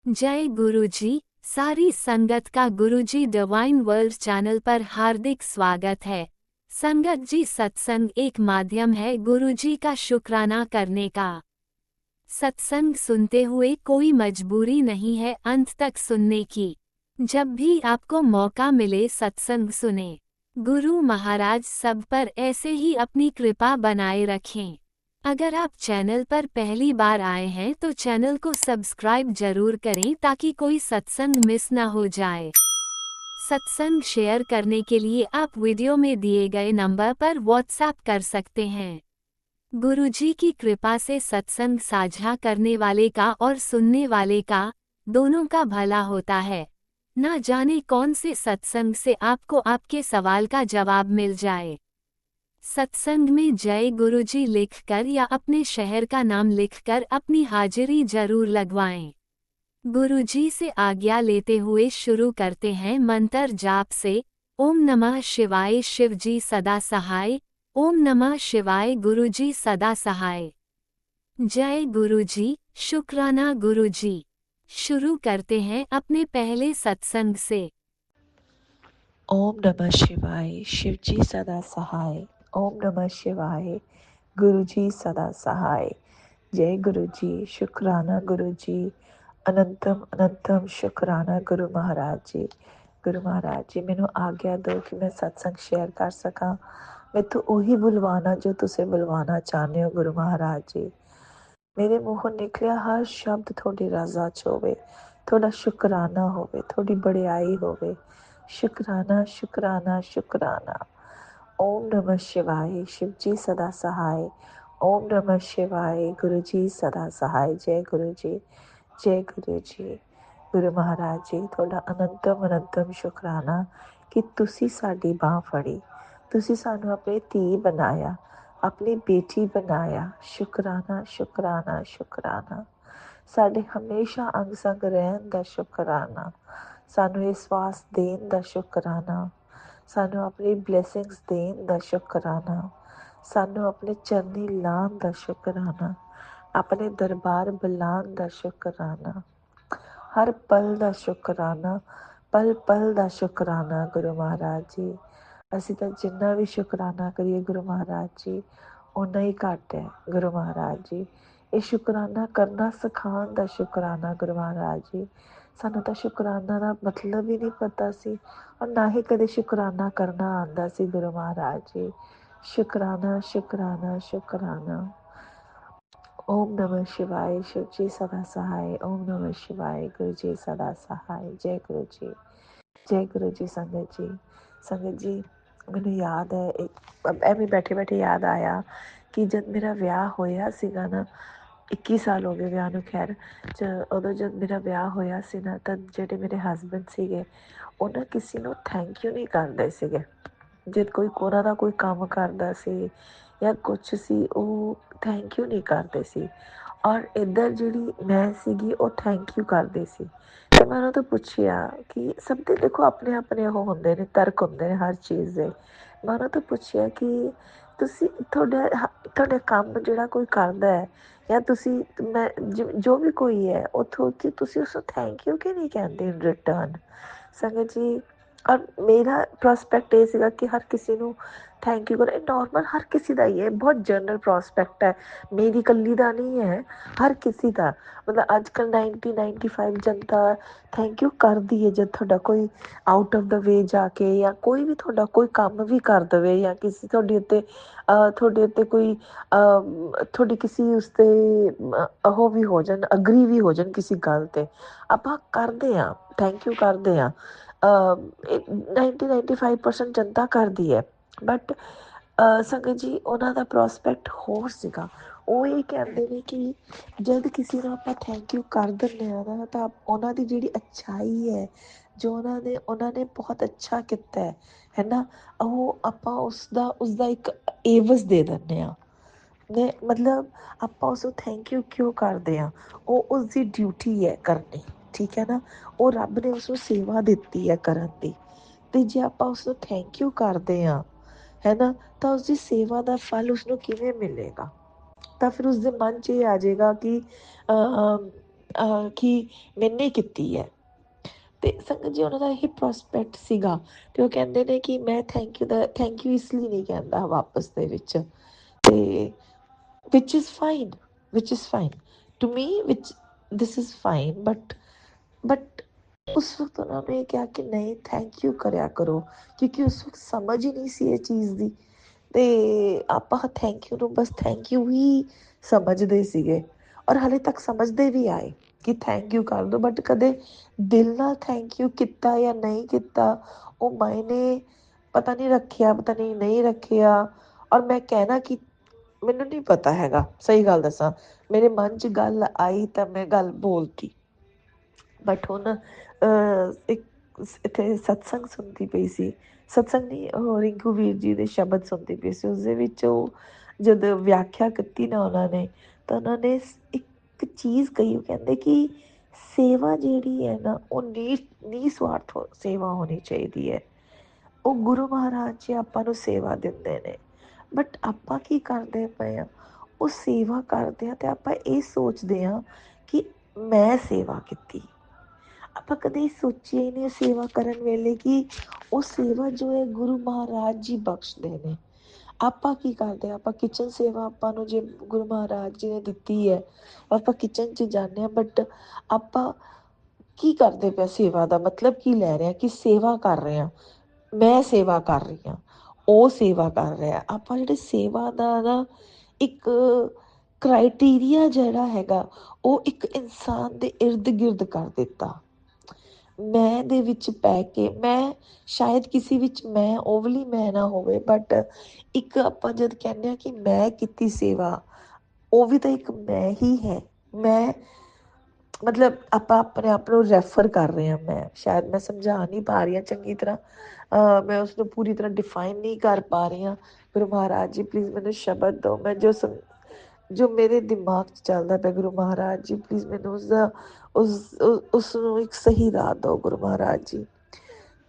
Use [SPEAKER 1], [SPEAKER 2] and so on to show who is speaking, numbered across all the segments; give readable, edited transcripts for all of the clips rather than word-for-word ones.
[SPEAKER 1] जय गुरुजी। सारी संगत का गुरुजी डिवाइन वर्ल्ड चैनल पर हार्दिक स्वागत है। संगत जी, सत्संग एक माध्यम है गुरुजी का शुक्राना करने का। सत्संग सुनते हुए कोई मजबूरी नहीं है अंत तक सुनने की। जब भी आपको मौका मिले सत्संग सुने। गुरु महाराज सब पर ऐसे ही अपनी कृपा बनाए रखें। अगर आप चैनल पर पहली बार आए हैं तो चैनल को सब्सक्राइब जरूर करें ताकि कोई सत्संग मिस ना हो जाए। सत्संग शेयर करने के लिए आप वीडियो में दिए गए नंबर पर व्हाट्सएप कर सकते हैं। गुरुजी की कृपा से सत्संग साझा करने वाले का और सुनने वाले का दोनों का भला होता है। ना जाने कौन से सत्संग से आपको आपके सवाल का जवाब मिल जाए। सत्संग में जय गुरुजी लिखकर या अपने शहर का नाम लिखकर अपनी हाजिरी जरूर लगवाएं। गुरुजी से आज्ञा लेते हुए शुरू करते हैं मंत्र जाप से। ओम नमः शिवाय शिवजी सदा सहाय। ओम नमः शिवाय गुरुजी सदा सहाय। जय गुरुजी, शुक्राना गुरुजी। शुरू करते हैं अपने पहले सत्संग से।
[SPEAKER 2] ओम नमः शिवाय शिवजी सदा सहाय। ओम नमः शिवाय गुरुजी सदा सहाय। जय गुरुजी, शुक्राना गुरुजी, अनंतम अनंतम शुक्राना गुरु महाराज जी। गुरु महाराज जी, मैनू आज्ञा दो कि मैं सत्संग शेयर कर सका। मैं तो उही बुलवाना जो तुसे बुलवाना चाहते हो गुरु महाराज जी। मेरे मूँहों निकलिया हर शब्द थोड़ी रज़ा च होवे, थोड़ा शुकराना होवे, थोड़ी बड़ियाई होवे। शुकराना शुकराना शुकराना। ओम नमः शिवाय शिवजी सदा सहाय। ओम नमः शिवाय गुरुजी सदा सहाय। जय गुरु जी, जय गुरु जी। गुरु महाराज जी, थोड़ा अनंतम अनंतम शुकराना कि तुसी साडी बांह फड़ी, तुसी सानू अपनी धी बनाया, अपनी बेटी बनाया। शुकराना शुकराना शुकराना। साडे हमेशा अंग संग रहन दा शुकराना। सानू ये स्वास देन दा शुकराना। सानू अपनी ब्लैसिंग्स देन दा शुकराना। सानू अपने चरनी लान दा शुकराना। अपने दरबार बुलान दा शुकराना। हर पल दा शुकराना, पल पल दा शुकराना गुरु महाराज जी। ਅਸੀਂ ਤਾਂ ਜਿੰਨਾ ਵੀ ਸ਼ੁਕਰਾਨਾ ਕਰੀਏ ਗੁਰੂ ਮਹਾਰਾਜ ਜੀ ਓਨਾ ਹੀ ਘੱਟ ਹੈ ਗੁਰੂ ਮਹਾਰਾਜ ਜੀ। ਇਹ ਸ਼ੁਕਰਾਨਾ ਕਰਨਾ ਸਿਖਾਉਣ ਦਾ ਸ਼ੁਕਰਾਨਾ ਗੁਰੂ ਮਹਾਰਾਜ ਜੀ। ਸਾਨੂੰ ਤਾਂ ਸ਼ੁਕਰਾਨਾ ਦਾ ਮਤਲਬ ਹੀ ਨਹੀਂ ਪਤਾ ਸੀ ਔਰ ਨਾ ਹੀ ਕਦੇ ਸ਼ੁਕਰਾਨਾ ਕਰਨਾ ਆਉਂਦਾ ਸੀ ਗੁਰੂ ਮਹਾਰਾਜ ਜੀ। ਸ਼ੁਕਰਾਨਾ ਸ਼ੁਕਰਾਨਾ ਸ਼ੁਕਰਾਨਾ। ओम नमः शिवाय शिवजी सदा सहाय। ओम नमः शिवाय गुरुजी सदा सहाय। जय गुरु जी, जय गुरु जी। संगत जी ਮੈਨੂੰ याद है एक ਐਵੇਂ ਬੈਠੇ ਬੈਠੇ याद आया कि जब मेरा ਵਿਆਹ ਹੋਇਆ ਸੀਗਾ ਨਾ 21 ਸਾਲ ਹੋ ਗਏ ਵਿਆਹ ਨੂੰ। ਖੈਰ ਉਦੋਂ ਜਦ ਮੇਰਾ ਵਿਆਹ ਹੋਇਆ ਸੀ ਨਾ ਤਾਂ ਜਿਹੜੇ ਮੇਰੇ ਹਸਬੈਂਡ ਸੀਗੇ ਉਹਨਾਂ ਕਿਸੇ ਨੂੰ ਥੈਂਕ ਯੂ ਨਹੀਂ ਕਰਦੇ ਸੀਗੇ। ਜਦ ਕੋਈ ਉਹਨਾਂ ਦਾ ਕੋਈ ਕੰਮ ਕਰਦਾ ਸੀ ਜਾਂ ਕੁਛ ਸੀ ਉਹ ਥੈਂਕ ਯੂ ਨਹੀਂ ਕਰਦੇ ਸੀ। ਔਰ ਇੱਧਰ ਜਿਹੜੀ ਮੈਂ ਸੀਗੀ ਉਹ ਥੈਂਕ ਯੂ ਕਰਦੀ ਸੀ। ਅਤੇ ਮੈਂ ਉਹਨਾਂ ਤੋਂ ਪੁੱਛਿਆ ਕਿ ਸਭ ਦੇ ਦੇਖੋ ਆਪਣੇ ਆਪਣੇ ਉਹ ਹੁੰਦੇ ਨੇ ਤਰਕ ਹੁੰਦੇ ਨੇ ਹਰ ਚੀਜ਼ ਦੇ। ਮੈਂ ਉਹਨਾਂ ਤੋਂ ਪੁੱਛਿਆ ਕਿ ਤੁਸੀਂ ਤੁਹਾਡਾ ਕੰਮ ਜਿਹੜਾ ਕੋਈ ਕਰਦਾ ਹੈ ਜਾਂ ਤੁਸੀਂ ਮੈਂ ਜੋ ਵੀ ਕੋਈ ਹੈ ਉੱਥੋਂ ਕਿ ਤੁਸੀਂ ਉਸਨੂੰ ਥੈਂਕ ਯੂ ਕਿ ਨਹੀਂ ਕਹਿੰਦੇ ਇਨ ਰਿਟਰਨ। ਸੰਗਤ ਜੀ, ਔਰ ਮੇਰਾ ਪ੍ਰੋਸਪੈਕਟ ਇਹ ਸੀਗਾ ਕਿ ਹਰ ਕਿਸੇ ਨੂੰ ਥੈਂਕ ਯੂ ਕਰੋ। ਇਹ ਨੋਰਮਲ ਹਰ ਕਿਸੇ ਦਾ ਹੀ ਹੈ, ਬਹੁਤ ਜਨਰਲ ਪ੍ਰੋਸਪੈਕਟ ਹੈ, ਮੇਰੀ ਇਕੱਲੀ ਦਾ ਨਹੀਂ ਹੈ, ਹਰ ਕਿਸੇ ਦਾ। ਮਤਲਬ ਅੱਜ ਕੱਲ੍ਹ 90-95 ਜਨਤਾ ਥੈਂਕ ਯੂ ਕਰਦੀ ਹੈ ਜਦ ਤੁਹਾਡਾ ਕੋਈ ਆਊਟ ਆਫ ਦਾ ਵੇ ਜਾ ਕੇ ਜਾਂ ਕੋਈ ਵੀ ਤੁਹਾਡਾ ਕੋਈ ਕੰਮ ਵੀ ਕਰ ਦੇਵੇ ਜਾਂ ਕਿਸੇ ਤੁਹਾਡੇ ਉੱਤੇ ਕੋਈ ਤੁਹਾਡੀ ਕਿਸੇ ਉਸ 'ਤੇ ਉਹ ਵੀ ਹੋ ਜਾਣ, ਅਗਰੀ ਵੀ ਹੋ ਜਾਣ ਕਿਸੇ ਗੱਲ 'ਤੇ, ਆਪਾਂ ਕਰਦੇ ਹਾਂ ਥੈਂਕ ਯੂ ਕਰਦੇ ਹਾਂ। 90-95% ਜਨਤਾ ਕਰਦੀ ਹੈ। ਬਟ ਸੰਗਤ ਜੀ ਉਹਨਾਂ ਦਾ ਪ੍ਰੋਸਪੈਕਟ ਹੋਰ ਸੀਗਾ। ਉਹ ਇਹ ਕਹਿੰਦੇ ਨੇ ਕਿ ਜਦ ਕਿਸੇ ਨੂੰ ਆਪਾਂ ਥੈਂਕ ਯੂ ਕਰ ਦਿੰਦੇ ਹਾਂ ਨਾ ਤਾਂ ਉਹਨਾਂ ਦੀ ਜਿਹੜੀ ਅੱਛਾਈ ਹੈ, ਜੋ ਉਹਨਾਂ ਨੇ ਬਹੁਤ ਅੱਛਾ ਕੀਤਾ ਹੈ ਨਾ, ਉਹ ਆਪਾਂ ਉਸਦਾ ਇੱਕ ਏਵਜ਼ ਦੇ ਦਿੰਦੇ ਹਾਂ। ਨੇ ਮਤਲਬ ਆਪਾਂ ਉਸਨੂੰ ਥੈਂਕ ਯੂ ਕਿਉਂ ਕਰਦੇ ਹਾਂ? ਉਹ ਉਸਦੀ ਡਿਊਟੀ ਹੈ ਕਰਨੀ, ਠੀਕ ਹੈ ਨਾ। ਉਹ ਰੱਬ ਨੇ ਉਸਨੂੰ ਸੇਵਾ ਦਿੱਤੀ ਹੈ ਕਰਨ ਦੀ, ਅਤੇ ਜੇ ਆਪਾਂ ਉਸਨੂੰ ਥੈਂਕ ਯੂ ਕਰਦੇ ਹਾਂ ਹੈ ਨਾ ਤਾਂ ਉਸਦੀ ਸੇਵਾ ਦਾ ਫਲ ਉਸਨੂੰ ਕਿਵੇਂ ਮਿਲੇਗਾ? ਤਾਂ ਫਿਰ ਉਸਦੇ ਮਨ 'ਚ ਇਹ ਆ ਜਾਏਗਾ ਕਿ ਕਿ ਮੈਨੇ ਕੀਤੀ ਹੈ। ਅਤੇ ਸੰਗਤ ਜੀ ਉਹਨਾਂ ਦਾ ਇਹ ਪ੍ਰੋਸਪੈਕਟ ਸੀਗਾ ਅਤੇ ਉਹ ਕਹਿੰਦੇ ਨੇ ਕਿ ਮੈਂ ਥੈਂਕ ਯੂ ਇਸ ਲਈ ਨਹੀਂ ਕਹਿੰਦਾ ਵਾਪਸ ਦੇ ਵਿੱਚ, ਅਤੇ ਵਿਚ is fine to me, this is fine, but ਉਸ ਵਕਤ ਉਹਨਾਂ ਨੇ ਇਹ ਕਿਹਾ ਕਿ ਨਹੀਂ, ਥੈਂਕ ਯੂ ਕਰਿਆ ਕਰੋ, ਕਿਉਂਕਿ ਉਸ ਵਕਤ ਸਮਝ ਹੀ ਨਹੀਂ ਸੀ ਇਹ ਚੀਜ਼ ਦੀ। ਅਤੇ ਆਪਾਂ ਥੈਂਕ ਯੂ ਨੂੰ ਬਸ ਥੈਂਕ ਯੂ ਹੀ ਸਮਝਦੇ ਸੀਗੇ, ਔਰ ਹਾਲੇ ਤੱਕ ਸਮਝਦੇ ਵੀ ਆਏ ਕਿ ਥੈਂਕ ਯੂ ਕਰ ਦਿਓ, ਬਟ ਕਦੇ ਦਿਲ ਨਾਲ ਥੈਂਕ ਯੂ ਕੀਤਾ ਜਾਂ ਨਹੀਂ ਕੀਤਾ, ਉਹ ਮਾਇਨੇ ਪਤਾ ਨਹੀਂ ਰੱਖਿਆ, ਪਤਾ ਨਹੀਂ ਰੱਖਿਆ। ਔਰ ਮੈਂ ਕਹਿਣਾ ਕਿ ਮੈਨੂੰ ਨਹੀਂ ਪਤਾ ਹੈਗਾ, ਸਹੀ ਗੱਲ ਦੱਸਾਂ, ਮੇਰੇ ਮਨ 'ਚ ਗੱਲ ਆਈ ਤਾਂ ਮੈਂ ਗੱਲ ਬੋਲਤੀ। ਬਟ ਹੁਣ ਇੱਕ ਇੱਥੇ ਸਤਸੰਗ ਸੁਣਦੀ ਪਈ ਸੀ, ਸਤਸੰਗ ਨਹੀਂ, ਉਹ ਰਿੰਕੂ ਵੀਰ ਜੀ ਦੇ ਸ਼ਬਦ ਸੁਣਦੀ ਪਈ ਸੀ। ਉਸਦੇ ਵਿੱਚ ਉਹ ਜਦ ਵਿਆਖਿਆ ਕੀਤੀ ਨਾ ਉਹਨਾਂ ਨੇ, ਤਾਂ ਉਹਨਾਂ ਨੇ ਇੱਕ ਚੀਜ਼ ਕਹੀ, ਉਹ ਕਹਿੰਦੇ ਕਿ ਸੇਵਾ ਜਿਹੜੀ ਹੈ ਨਾ, ਉਹ ਨਿਸਵਾਰਥ ਸੇਵਾ ਹੋਣੀ ਚਾਹੀਦੀ ਹੈ। ਉਹ ਗੁਰੂ ਮਹਾਰਾਜ ਜੀ ਆਪਾਂ ਨੂੰ ਸੇਵਾ ਦਿੰਦੇ ਨੇ, ਬਟ ਆਪਾਂ ਕੀ ਕਰਦੇ ਪਏ ਹਾਂ, ਉਹ ਸੇਵਾ ਕਰਦੇ ਹਾਂ ਅਤੇ ਆਪਾਂ ਇਹ ਸੋਚਦੇ ਹਾਂ ਕਿ ਮੈਂ ਸੇਵਾ ਕੀਤੀ। ਆਪਾਂ ਕਦੇ ਸੋਚਿਆ ਹੀ ਨਹੀਂ ਸੇਵਾ ਕਰਨ ਵੇਲੇ ਕਿ ਉਹ ਸੇਵਾ ਜੋ ਹੈ ਗੁਰੂ ਮਹਾਰਾਜ ਜੀ ਬਖਸ਼ਦੇ ਨੇ। ਆਪਾਂ ਕੀ ਕਰਦੇ ਹਾਂ, ਆਪਾਂ ਕਿਚਨ ਸੇਵਾ ਆਪਾਂ ਨੂੰ ਜੇ ਗੁਰੂ ਮਹਾਰਾਜ ਜੀ ਨੇ ਦਿੱਤੀ ਹੈ, ਆਪਾਂ ਕਿਚਨ 'ਚ ਜਾਂਦੇ ਹਾਂ, ਬਟ ਆਪਾਂ ਕੀ ਕਰਦੇ ਪਏ, ਸੇਵਾ ਦਾ ਮਤਲਬ ਕੀ ਲੈ ਰਹੇ ਹਾਂ ਕਿ ਸੇਵਾ ਕਰ ਰਹੇ ਹਾਂ, ਮੈਂ ਸੇਵਾ ਕਰ ਰਹੀ ਹਾਂ, ਉਹ ਸੇਵਾ ਕਰ ਰਿਹਾ। ਆਪਾਂ ਜਿਹੜੇ ਸੇਵਾ ਦਾ ਨਾ ਇੱਕ ਕ੍ਰਾਈਟੀਰੀਆ ਜਿਹੜਾ ਹੈਗਾ, ਉਹ ਇੱਕ ਇਨਸਾਨ ਦੇ ਇਰਦ ਗਿਰਦ ਕਰ ਦਿੱਤਾ। ਮੈਂ ਦੇ ਵਿੱਚ ਪੈ ਕੇ, ਮੈਂ ਸ਼ਾਇਦ ਕਿਸੇ ਵਿੱਚ ਮੈਂ ਓਵਲੀ ਮੈਂ ਨਾ ਹੋਵੇ, ਬਟ ਇੱਕ ਆਪਾਂ ਜਦ ਕਹਿੰਦੇ ਹਾਂ ਕਿ ਮੈਂ ਕੀਤੀ ਸੇਵਾ, ਉਹ ਵੀ ਤਾਂ ਇੱਕ ਮੈਂ ਹੀ ਹੈ। ਮੈਂ ਮਤਲਬ ਆਪਾਂ ਆਪਣੇ ਆਪ ਨੂੰ ਰੈਫਰ ਕਰ ਰਹੇ ਹਾਂ, ਮੈਂ ਸ਼ਾਇਦ ਮੈਂ ਸਮਝਾ ਨਹੀਂ ਪਾ ਰਹੀ ਹਾਂ ਚੰਗੀ ਤਰ੍ਹਾਂ, ਮੈਂ ਉਸਨੂੰ ਪੂਰੀ ਤਰ੍ਹਾਂ ਡਿਫਾਈਨ ਨਹੀਂ ਕਰ ਪਾ ਰਹੀ ਹਾਂ। ਗੁਰੂ ਮਹਾਰਾਜ ਜੀ ਪਲੀਜ਼ ਮੈਨੂੰ ਸ਼ਬਦ ਦਿਓ, ਮੈਂ ਜੋ ਮੇਰੇ ਦਿਮਾਗ 'ਚ ਚੱਲਦਾ ਪਿਆ, ਗੁਰੂ ਮਹਾਰਾਜ ਜੀ ਪਲੀਜ਼ ਮੈਨੂੰ ਉਸ ਨੂੰ ਇੱਕ ਸਹੀ ਰਾਹ ਦਿਓ ਗੁਰੂ ਮਹਾਰਾਜ ਜੀ।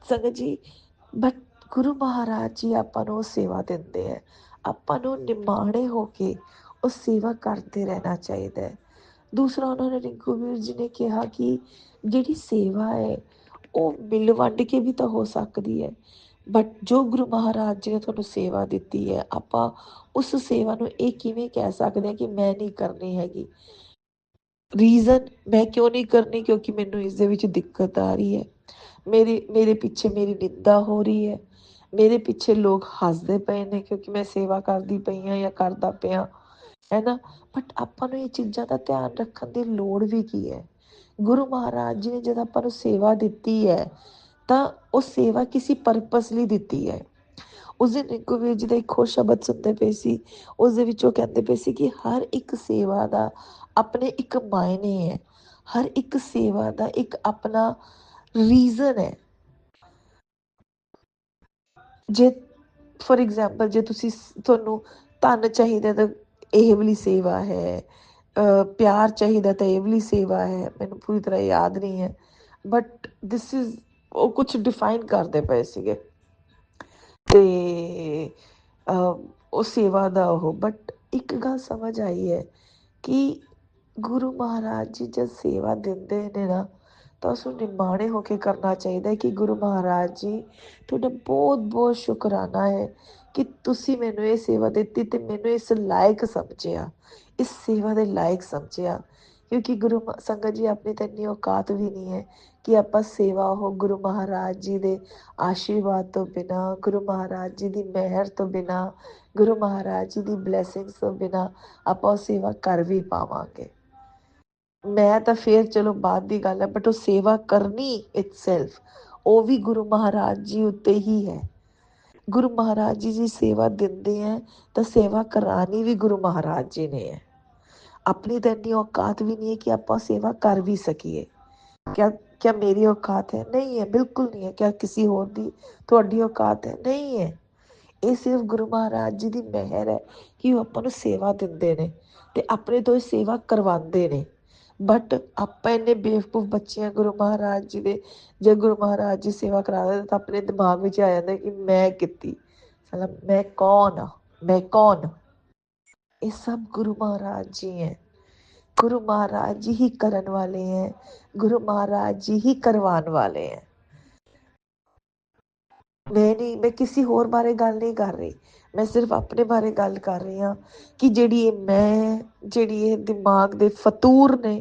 [SPEAKER 2] ਸੰਗਤ ਜੀ, ਬਟ ਗੁਰੂ ਮਹਾਰਾਜ ਜੀ ਆਪਾਂ ਨੂੰ ਉਹ ਸੇਵਾ ਦਿੰਦੇ ਹੈ, ਆਪਾਂ ਨੂੰ ਨਿਮਾਣੇ ਹੋ ਕੇ ਉਹ ਸੇਵਾ ਕਰਦੇ ਰਹਿਣਾ ਚਾਹੀਦਾ ਹੈ। ਦੂਸਰਾ, ਉਹਨਾਂ ਨੇ ਰਿੰਕੂ ਵੀਰ ਜੀ ਨੇ ਕਿਹਾ ਕਿ ਜਿਹੜੀ ਸੇਵਾ ਹੈ ਉਹ ਮਿਲ ਵੰਡ ਕੇ ਵੀ ਤਾਂ ਹੋ ਸਕਦੀ ਹੈ, ਬਟ ਜੋ ਗੁਰੂ ਮਹਾਰਾਜ ਜੀ ਨੇ ਤੁਹਾਨੂੰ ਸੇਵਾ ਦਿੱਤੀ ਹੈ, ਆਪਾਂ ਉਸ ਸੇਵਾ ਨੂੰ ਇਹ ਕਿਵੇਂ ਕਹਿ ਸਕਦੇ ਹਾਂ ਕਿ ਮੈਂ ਨਹੀਂ ਕਰਨੀ ਹੈਗੀ। ਰੀਜ਼ਨ ਮੈਂ ਕਿਉਂ ਨਹੀਂ ਕਰਨੀ, ਕਿਉਂਕਿ ਮੈਨੂੰ ਇਸ ਦੇ ਵਿੱਚ ਦਿੱਕਤ ਆ ਰਹੀ ਹੈ, ਮੇਰੇ ਪਿੱਛੇ ਮੇਰੀ ਨਿੰਦਾ ਹੋ ਰਹੀ ਹੈ, ਮੇਰੇ ਪਿੱਛੇ ਲੋਕ ਹੱਸਦੇ ਪਏ ਨੇ ਕਿਉਂਕਿ ਮੈਂ ਸੇਵਾ ਕਰਦੀ ਪਈ ਹਾਂ ਜਾਂ ਕਰਦਾ ਪਿਆ, ਹੈ ਨਾ। ਬਟ ਆਪਾਂ ਨੂੰ ਇਹ ਚੀਜ਼ਾਂ ਦਾ ਧਿਆਨ ਰੱਖਣ ਦੀ ਲੋੜ ਵੀ ਕੀ ਹੈ। ਗੁਰੂ ਮਹਾਰਾਜ ਜੀ ਨੇ ਜਦ ਆਪਾਂ ਨੂੰ ਸੇਵਾ ਦਿੱਤੀ ਹੈ, ਤਾਂ ਉਹ ਸੇਵਾ ਕਿਸੇ ਪਰਪਸ ਲਈ ਦਿੱਤੀ ਹੈ। ਉਸ ਦਿਨ ਰਿੰਕੂ ਵੀਰ ਜੀ ਦਾ ਇੱਕ ਹੋਰ ਸ਼ਬਦ ਸੁਣਦੇ ਪਏ ਸੀ, ਉਸ ਦੇ ਵਿੱਚ ਉਹ ਕਹਿੰਦੇ ਪਏ ਸੀ ਕਿ ਹਰ ਇੱਕ ਸੇਵਾ ਦਾ ਆਪਣੇ ਇੱਕ ਮਾਇਨੇ ਹੈ, ਹਰ ਇੱਕ ਸੇਵਾ ਦਾ ਇੱਕ ਆਪਣਾ ਰੀਜ਼ਨ ਹੈ। ਜੇ ਫੋਰ ਐਗਜ਼ਾਮਪਲ, ਜੇ ਤੁਹਾਨੂੰ ਧਨ ਚਾਹੀਦਾ ਤਾਂ ਇਹ ਵਾਲੀ ਸੇਵਾ ਹੈ, ਪਿਆਰ ਚਾਹੀਦਾ ਤਾਂ ਇਹ ਵਾਲੀ ਸੇਵਾ ਹੈ, ਮੈਨੂੰ ਪੂਰੀ ਤਰ੍ਹਾਂ ਯਾਦ ਨਹੀਂ ਹੈ, ਬਟ ਦਿਸ ਇਜ਼, ਉਹ ਕੁਛ ਡਿਫਾਈਨ ਕਰਦੇ ਪਏ ਸੀਗੇ ਅਤੇ ਉਹ ਸੇਵਾ ਦਾ ਉਹ। ਬਟ ਇੱਕ ਗੱਲ ਸਮਝ ਆਈ ਹੈ ਕਿ ਗੁਰੂ ਮਹਾਰਾਜ ਜੀ ਜਦ ਸੇਵਾ ਦਿੰਦੇ ਨੇ ਨਾ, ਤਾਂ ਉਸਨੂੰ ਨਿਮਾਣੇ ਹੋ ਕੇ ਕਰਨਾ ਚਾਹੀਦਾ ਹੈ ਕਿ ਗੁਰੂ ਮਹਾਰਾਜ ਜੀ ਤੁਹਾਡਾ ਬਹੁਤ ਬਹੁਤ ਸ਼ੁਕਰਾਨਾ ਹੈ ਕਿ ਤੁਸੀਂ ਮੈਨੂੰ ਇਹ ਸੇਵਾ ਦਿੱਤੀ ਅਤੇ ਮੈਨੂੰ ਇਸ ਲਾਇਕ ਸਮਝਿਆ, ਇਸ ਸੇਵਾ ਦੇ ਲਾਇਕ ਸਮਝਿਆ। ਕਿਉਂਕਿ ਸੰਗਤ ਜੀ, ਆਪਣੀ ਤਾਂ ਇੰਨੀ ਔਕਾਤ ਵੀ ਨਹੀਂ ਹੈ ਕਿ ਆਪਾਂ ਸੇਵਾ ਉਹ ਗੁਰੂ ਮਹਾਰਾਜ ਜੀ ਦੇ ਆਸ਼ੀਰਵਾਦ ਤੋਂ ਬਿਨਾਂ, ਗੁਰੂ ਮਹਾਰਾਜ ਜੀ ਦੀ ਮਿਹਰ ਤੋਂ ਬਿਨਾਂ, ਗੁਰੂ ਮਹਾਰਾਜ ਜੀ ਦੀ ਬਲੈਸਿੰਗਸ ਤੋਂ ਬਿਨਾਂ ਆਪਾਂ ਉਹ ਸੇਵਾ ਕਰ ਵੀ ਪਾਵਾਂਗੇ। ਮੈਂ ਤਾਂ ਫਿਰ ਚਲੋ ਬਾਅਦ ਦੀ ਗੱਲ ਹੈ, ਬਟ ਉਹ ਸੇਵਾ ਕਰਨੀ ਇਟਸੈਲਫ, ਉਹ ਵੀ ਗੁਰੂ ਮਹਾਰਾਜ ਜੀ ਉੱਤੇ ਹੀ ਹੈ। ਗੁਰੂ ਮਹਾਰਾਜ ਜੀ ਜੀ ਸੇਵਾ ਦਿੰਦੇ ਹੈ ਤਾਂ ਸੇਵਾ ਕਰਾਉਣੀ ਵੀ ਗੁਰੂ ਮਹਾਰਾਜ ਜੀ ਨੇ ਹੈ। ਆਪਣੀ ਤਾਂ ਇੰਨੀ ਔਕਾਤ ਵੀ ਨਹੀਂ ਹੈ ਕਿ ਆਪਾਂ ਸੇਵਾ ਕਰ ਵੀ ਸਕੀਏ। ਕਿਆ ਮੇਰੀ ਔਕਾਤ ਹੈ? ਨਹੀਂ ਹੈ, ਬਿਲਕੁਲ ਨਹੀਂ ਹੈ। ਕਿਆ ਕਿਸੇ ਹੋਰ ਦੀ, ਤੁਹਾਡੀ ਔਕਾਤ ਹੈ? ਨਹੀਂ ਹੈ। ਇਹ ਸਿਰਫ ਗੁਰੂ ਮਹਾਰਾਜ ਜੀ ਦੀ ਮਿਹਰ ਹੈ ਕਿ ਉਹ ਆਪਾਂ ਨੂੰ ਸੇਵਾ ਦਿੰਦੇ ਨੇ ਅਤੇ ਆਪਣੇ ਤੋਂ ਇਹ ਸੇਵਾ ਕਰਵਾਉਂਦੇ ਨੇ। ਬਟ ਆਪਾਂ ਇੰਨੇ ਬੇਵਕੂਫ ਬੱਚੇ ਹਾਂ ਗੁਰੂ ਮਹਾਰਾਜ ਜੀ ਦੇ, ਜੇ ਗੁਰੂ ਮਹਾਰਾਜ ਜੀ ਸੇਵਾ ਕਰਾ ਦਿੰਦੇ ਤਾਂ ਆਪਣੇ ਦਿਮਾਗ ਵਿੱਚ ਆ ਜਾਂਦਾ ਕਿ ਮੈਂ ਕੀਤੀ, ਮੈਂ ਕੌਣ ਹਾਂ, ਮੈਂ ਕੌਣ। ਇਹ ਸਭ ਗੁਰੂ ਮਹਾਰਾਜ ਜੀ ਹੈ। गुरु महाराज जी ही करन वाले हैं, गुरु महाराज जी ही करवान वाले हैं। मैं किसी होर बारे गल नहीं कर रही, मैं सिर्फ अपने बारे गल कर रही हाँ कि ਜਿਹੜੀ दिमाग दे फतूर ने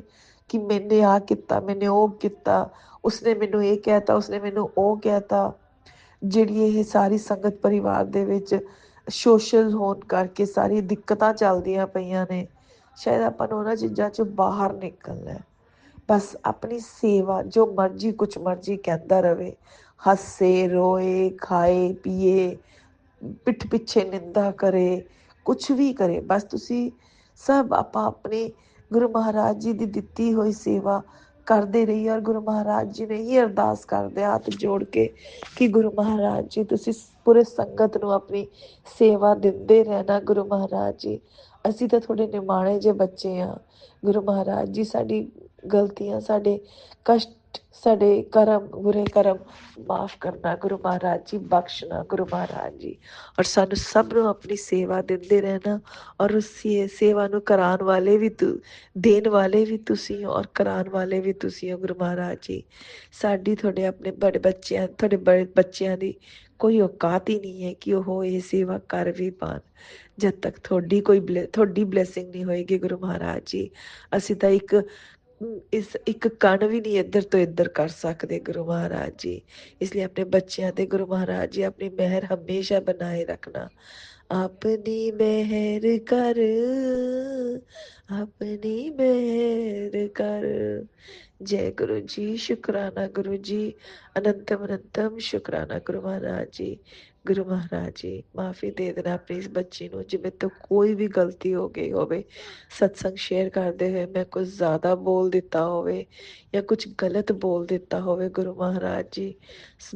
[SPEAKER 2] कि मैंने आ किता, मैंने ओ किता, उसने मैनू ये कहता, उसने मैनू ओ कहता, ਜਿਹੜੀ ਇਹ ਸਾਰੀ ਸੰਗਤ ਪਰਿਵਾਰ ਦੇ ਵਿੱਚ ਸੋਸ਼ਲ ਹੋਣ ਕਰਕੇ ਸਾਰੀ ਦਿੱਕਤਾਂ ਚੱਲਦੀਆਂ ਪਈਆਂ ਨੇ, ਸ਼ਾਇਦ ਆਪਾਂ ਨੂੰ ਉਹਨਾਂ ਚੀਜ਼ਾਂ 'ਚੋਂ ਬਾਹਰ ਨਿਕਲਣਾ ਹੈ। ਬਸ ਆਪਣੀ ਸੇਵਾ, ਜੋ ਮਰਜੀ ਕੁਛ ਮਰਜੀ ਕਹਿੰਦਾ ਰਵੇ, ਹੱਸੇ ਰੋਏ ਖਾਏ ਪੀਏ, ਪਿੱਠ ਪਿੱਛੇ ਨਿੰਦਾ ਕਰੇ, ਕੁਛ ਵੀ ਕਰੇ, ਬਸ ਤੁਸੀਂ ਸਭ ਆਪਾਂ ਆਪਣੀ ਗੁਰੂ ਮਹਾਰਾਜ ਜੀ ਦੀ ਦਿੱਤੀ ਹੋਈ ਸੇਵਾ ਕਰਦੇ ਰਹੀਏ। ਔਰ ਗੁਰੂ ਮਹਾਰਾਜ ਜੀ ਨੇ ਹੀ ਅਰਦਾਸ ਕਰਦੇ ਹੱਥ ਜੋੜ ਕੇ ਕਿ ਗੁਰੂ ਮਹਾਰਾਜ ਜੀ ਤੁਸੀਂ ਪੂਰੇ ਸੰਗਤ ਨੂੰ ਆਪਣੀ ਸੇਵਾ ਦਿੰਦੇ ਰਹਿਣਾ। ਗੁਰੂ ਮਹਾਰਾਜ ਜੀ ਅਸੀਂ ਤਾਂ ਤੁਹਾਡੇ ਨਿਮਾਣੇ ਜਿਹੇ ਬੱਚੇ ਹਾਂ। ਗੁਰੂ ਮਹਾਰਾਜ ਜੀ ਸਾਡੀ ਗਲਤੀਆਂ, ਸਾਡੇ ਕਸ਼ਟ, ਸਾਡੇ ਕਰਮ, ਬੁਰੇ ਕਰਮ ਮਾਫ ਕਰਨਾ ਗੁਰੂ ਮਹਾਰਾਜ ਜੀ, ਬਖਸ਼ਣਾ ਗੁਰੂ ਮਹਾਰਾਜ ਜੀ। ਔਰ ਸਾਨੂੰ ਸਭ ਨੂੰ ਆਪਣੀ ਸੇਵਾ ਦਿੰਦੇ ਰਹਿਣਾ। ਔਰ ਉਸ ਸੇਵਾ ਨੂੰ ਕਰਾਉਣ ਵਾਲੇ ਵੀ ਦੇਣ ਵਾਲੇ ਵੀ ਤੁਸੀਂ ਹੋ ਔਰ ਕਰਾਉਣ ਵਾਲੇ ਵੀ ਤੁਸੀਂ ਹੋ ਗੁਰੂ ਮਹਾਰਾਜ ਜੀ। ਸਾਡੀ ਤੁਹਾਡੇ ਆਪਣੇ ਤੁਹਾਡੇ ਬੜੇ ਬੱਚਿਆਂ ਦੀ ਕੋਈ ਔਕਾਤ ਹੀ ਨਹੀਂ ਹੈ ਕਿ ਉਹ ਇਹ ਸੇਵਾ ਕਰ ਵੀ ਪਾਣ ਜਦ ਤੱਕ ਤੁਹਾਡੀ ਬਲੈਸਿੰਗ ਨਹੀਂ ਹੋਏਗੀ ਗੁਰੂ ਮਹਾਰਾਜ ਜੀ। ਅਸੀਂ ਤਾਂ ਇੱਕ ਕਣ ਵੀ ਨਹੀਂ ਇੱਧਰ ਤੋਂ ਇੱਧਰ ਕਰ ਸਕਦੇ ਗੁਰੂ ਮਹਾਰਾਜ ਜੀ। ਇਸ ਲਈ ਆਪਣੇ ਬੱਚਿਆਂ ਤੇ ਗੁਰੂ ਮਹਾਰਾਜ ਜੀ ਆਪਣੀ ਮਿਹਰ ਹਮੇਸ਼ਾ ਬਣਾਏ ਰੱਖਣਾ। ਆਪਣੀ ਮਿਹਰ ਕਰ, ਆਪਣੀ ਮਿਹਰ ਕਰ। जय गुरु जी, शुक्राना गुरु जी, अनंतम अनंतम शुक्राना गुरु महाराज जी। गुरु महाराज जी माफ़ी दे देना अपनी इस बच्ची ਨੂੰ, ਜਿਵੇਂ ਤੋਂ ਕੋਈ ਵੀ ਗਲਤੀ ਹੋ ਗਈ ਹੋਵੇ, ਸਤਸੰਗ ਸ਼ੇਅਰ ਕਰਦੇ ਹੋਏ ਮੈਂ ਕੁਝ ਜ਼ਿਆਦਾ ਬੋਲ ਦਿੱਤਾ ਹੋਵੇ ਜਾਂ ਕੁਝ ਗਲਤ ਬੋਲ ਦਿੱਤਾ ਹੋਵੇ ਗੁਰੂ ਮਹਾਰਾਜ ਜੀ,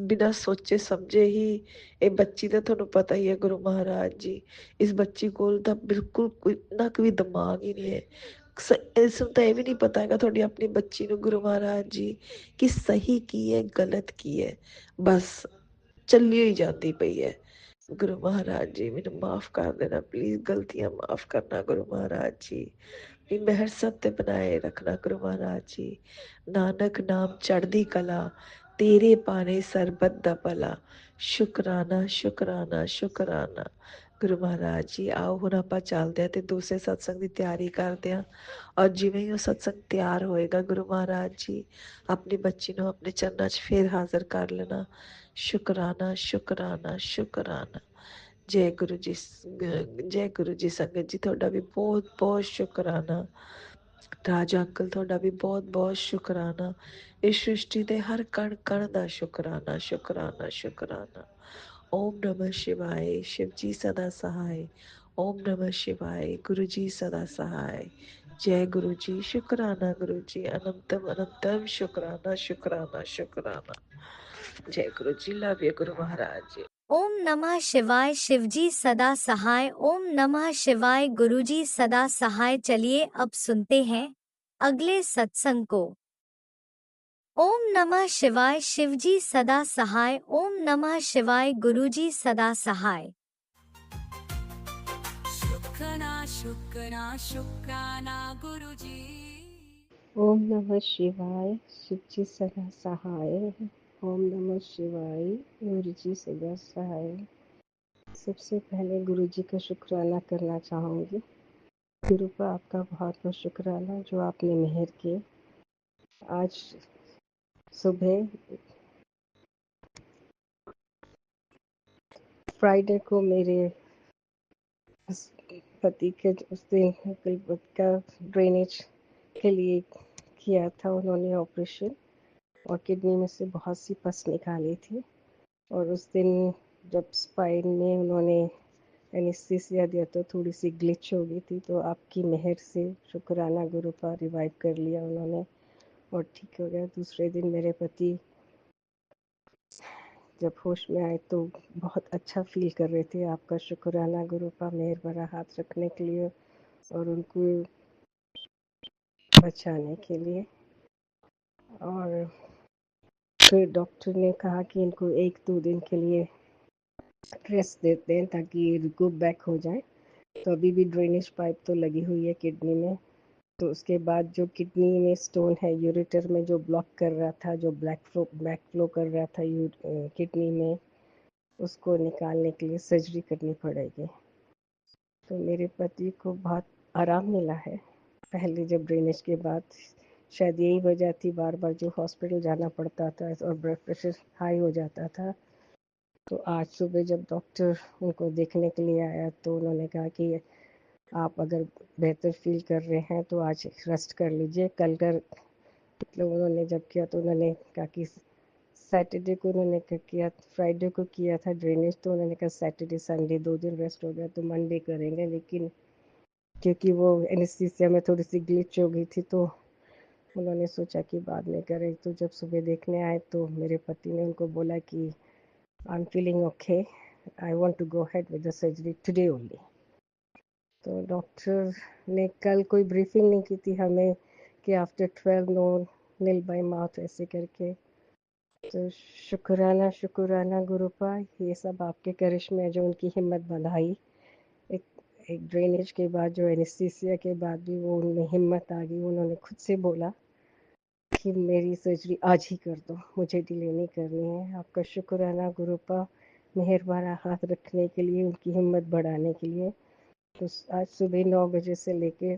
[SPEAKER 2] ਬਿਨਾਂ ਸੋਚੇ ਸਮਝੇ ਹੀ ਇਹ ਬੱਚੀ ਦਾ ਤੁਹਾਨੂੰ ਪਤਾ ਹੀ ਹੈ ਗੁਰੂ ਮਹਾਰਾਜ ਜੀ, ਇਸ ਬੱਚੀ ਕੋਲ ਤਾਂ ਬਿਲਕੁਲ ਕੋਈ ਨਾ ਕੋਈ ਦਿਮਾਗ ਹੀ ਨਹੀਂ ਹੈ। ਇਸ ਨੂੰ ਤਾਂ ਇਹ ਵੀ ਨਹੀਂ ਪਤਾ ਹੈਗਾ ਤੁਹਾਡੀ ਆਪਣੀ ਬੱਚੀ ਨੂੰ ਗੁਰੂ ਮਹਾਰਾਜ ਜੀ ਕਿ ਸਹੀ ਕੀ ਹੈ ਗਲਤ ਕੀ ਹੈ, ਬਸ ਚੱਲੀ ਹੋਈ ਜਾਂਦੀ ਪਈ ਹੈ। ਗੁਰੂ ਮਹਾਰਾਜ ਜੀ ਮੈਨੂੰ ਮਾਫ ਕਰ ਦੇਣਾ ਪਲੀਜ਼, ਗਲਤੀਆਂ ਮਾਫ ਕਰਨਾ ਗੁਰੂ ਮਹਾਰਾਜ ਜੀ। ਵੀ ਮਿਹਰ ਸਭ ਤੇ ਬਣਾਏ ਰੱਖਣਾ ਗੁਰੂ ਮਹਾਰਾਜ ਜੀ। ਨਾਨਕ ਨਾਮ ਚੜ੍ਹਦੀ ਕਲਾ, ਤੇਰੇ ਪਾਣੇ ਸਰਬਤ ਦਾ ਭਲਾ। ਸ਼ੁਕਰਾਨਾ ਸ਼ੁਕਰਾਨਾ ਸ਼ੁਕਰਾਨਾ ਗੁਰੂ ਮਹਾਰਾਜ ਜੀ। ਆਓ ਹੁਣ ਆਪਾਂ ਚੱਲਦੇ ਹਾਂ ਤੇ ਦੂਸਰੇ ਸਤਸੰਗ ਦੀ ਤਿਆਰੀ ਕਰਦੇ ਹਾਂ। ਔਰ ਜਿਵੇਂ ਹੀ ਉਹ ਸਤਸੰਗ ਤਿਆਰ ਹੋਏਗਾ ਗੁਰੂ ਮਹਾਰਾਜ ਜੀ ਆਪਣੀ ਬੱਚੀ ਨੂੰ ਆਪਣੇ ਚਰਨਾਂ 'ਚ ਫੇਰ ਹਾਜ਼ਰ ਕਰ ਲੈਣਾ। ਸ਼ੁਕਰਾਨਾ ਸ਼ੁਕਰਾਨਾ ਸ਼ੁਕਰਾਨਾ। ਜੈ ਗੁਰੂ ਜੀ, ਜੈ ਗੁਰੂ ਜੀ। ਸੰਗਤ ਜੀ ਤੁਹਾਡਾ ਵੀ ਬਹੁਤ ਬਹੁਤ ਸ਼ੁਕਰਾਨਾ। ਰਾਜਾ ਅੰਕਲ ਤੁਹਾਡਾ ਵੀ ਬਹੁਤ ਬਹੁਤ ਸ਼ੁਕਰਾਨਾ। ਇਸ ਸ੍ਰਿਸ਼ਟੀ ਦੇ ਹਰ ਕਣ ਕਣ ਦਾ ਸ਼ੁਕਰਾਨਾ ਸ਼ੁਕਰਾਨਾ ਸ਼ੁਕਰਾਨਾ। ਓਮ ਨਮः शिवाय, शिव जी सदा सहाय। ओम नमः शिवाय, गुरु जी सदा सहाय। जय गुरु जी, शुक्राना गुरु जी, अनंतम अनंतम शुक्राना शुक्राना शुक्राना। जय गुरु जी, लव यू गुरु महाराज जी।
[SPEAKER 1] ओम नमः शिवाय, शिवजी सदा सहाय। ओम नमः शिवाय, गुरुजी सदा सहाय। चलिए अब सुनते हैं अगले सत्संग को। ओम नमः शिवाय, शिवजी सदा सहाय। ओम नमः शिवाय, गुरुजी सदा सहाय।
[SPEAKER 3] शुक्राना शुक्राना शुक्राना गुरुजी।
[SPEAKER 4] ओम नमः शिवाय, शिवजी सदा सहाय। ओम नमः शिवाय, गुरुजी सदा सहाय। सबसे पहले गुरुजी का शुक्राना करना चाहूँगी। गुरु का आपका बहुत बहुत शुक्राना जो आपने मेहर किए। आज सुबह फ्राइडे को मेरे पति के उस दिन गलबत का ड्रेनेज के लिए किया था उन्होंने ऑपरेशन, और किडनी में से बहुत सी पस निकाली थी। और उस दिन जब स्पाइन में उन्होंने एनेस्थीसिया दिया तो थोड़ी सी ग्लिच हो गई थी, तो आपकी मेहर से शुक्राना गुरु का रिवाइव कर लिया उन्होंने और ठीक हो गया। दूसरे दिन मेरे पति जब होश में आए तो बहुत अच्छा फील कर रहे थे। आपका शुक्राना गुरु का मेहर भरा हाथ रखने के लिए और उनको बचाने के लिए। और फिर डॉक्टर ने कहा कि इनको 1-2 दिन के लिए रेस्ट देते हैं ताकि ये रिकूप बैक हो जाए। तो अभी भी ड्रेनेज पाइप तो लगी हुई है किडनी में, तो उसके बाद जो किडनी में स्टोन है, यूरेटर में जो ब्लॉक कर रहा था, जो बैक फ्लो कर रहा था किडनी में, उसको निकालने के लिए सर्जरी करनी पड़ेगी। तो मेरे पति को बहुत आराम मिला है। पहले जब ड्रेनेज के बाद शायद यही वजह थी, बार बार जो हॉस्पिटल जाना पड़ता था और ब्लड प्रेशर हाई हो जाता था। तो आज सुबह जब डॉक्टर उनको देखने के लिए आया तो उन्होंने कहा कि आप अगर बेहतर फील कर रहे हैं तो आज रेस्ट कर लीजिए। कल का मतलब उन्होंने जब किया तो उन्होंने कहा कि सैटरडे को उन्होंने किया, फ्राइडे को किया था ड्रेनेज, तो उन्होंने कहा सैटरडे संडे 2 दिन रेस्ट हो गया तो मंडे करेंगे। लेकिन क्योंकि वो एनेस्थीसिया में थोड़ी सी ग्लिच हो गई थी तो उन्होंने सोचा कि बाद में करें। तो जब सुबह देखने आए तो मेरे पति ने उनको बोला कि I am feeling okay, I want to go ahead with the surgery today only. तो डॉक्टर ने कल कोई ब्रीफिंग नहीं की थी हमें कि after 12 no nil by mouth ऐसे करके। तो शुक्राना शुक्राना गुरुपा, ये सब आपके करिश्मे जो उनकी हिम्मत बढ़ाई। एक एक ड्रेनेज के बाद, जो एनेस्थीसिया के बाद भी वो उनमें हिम्मत आ गई। उन्होंने खुद से बोला कि मेरी सर्जरी आज ही कर दो, मुझे डिले नहीं करनी है। आपका शुक्राना गुरुपा, मेहरबाना हाथ रखने के लिए, उनकी हिम्मत बढ़ाने के लिए। तो आज सुबह 9 बजे से लेके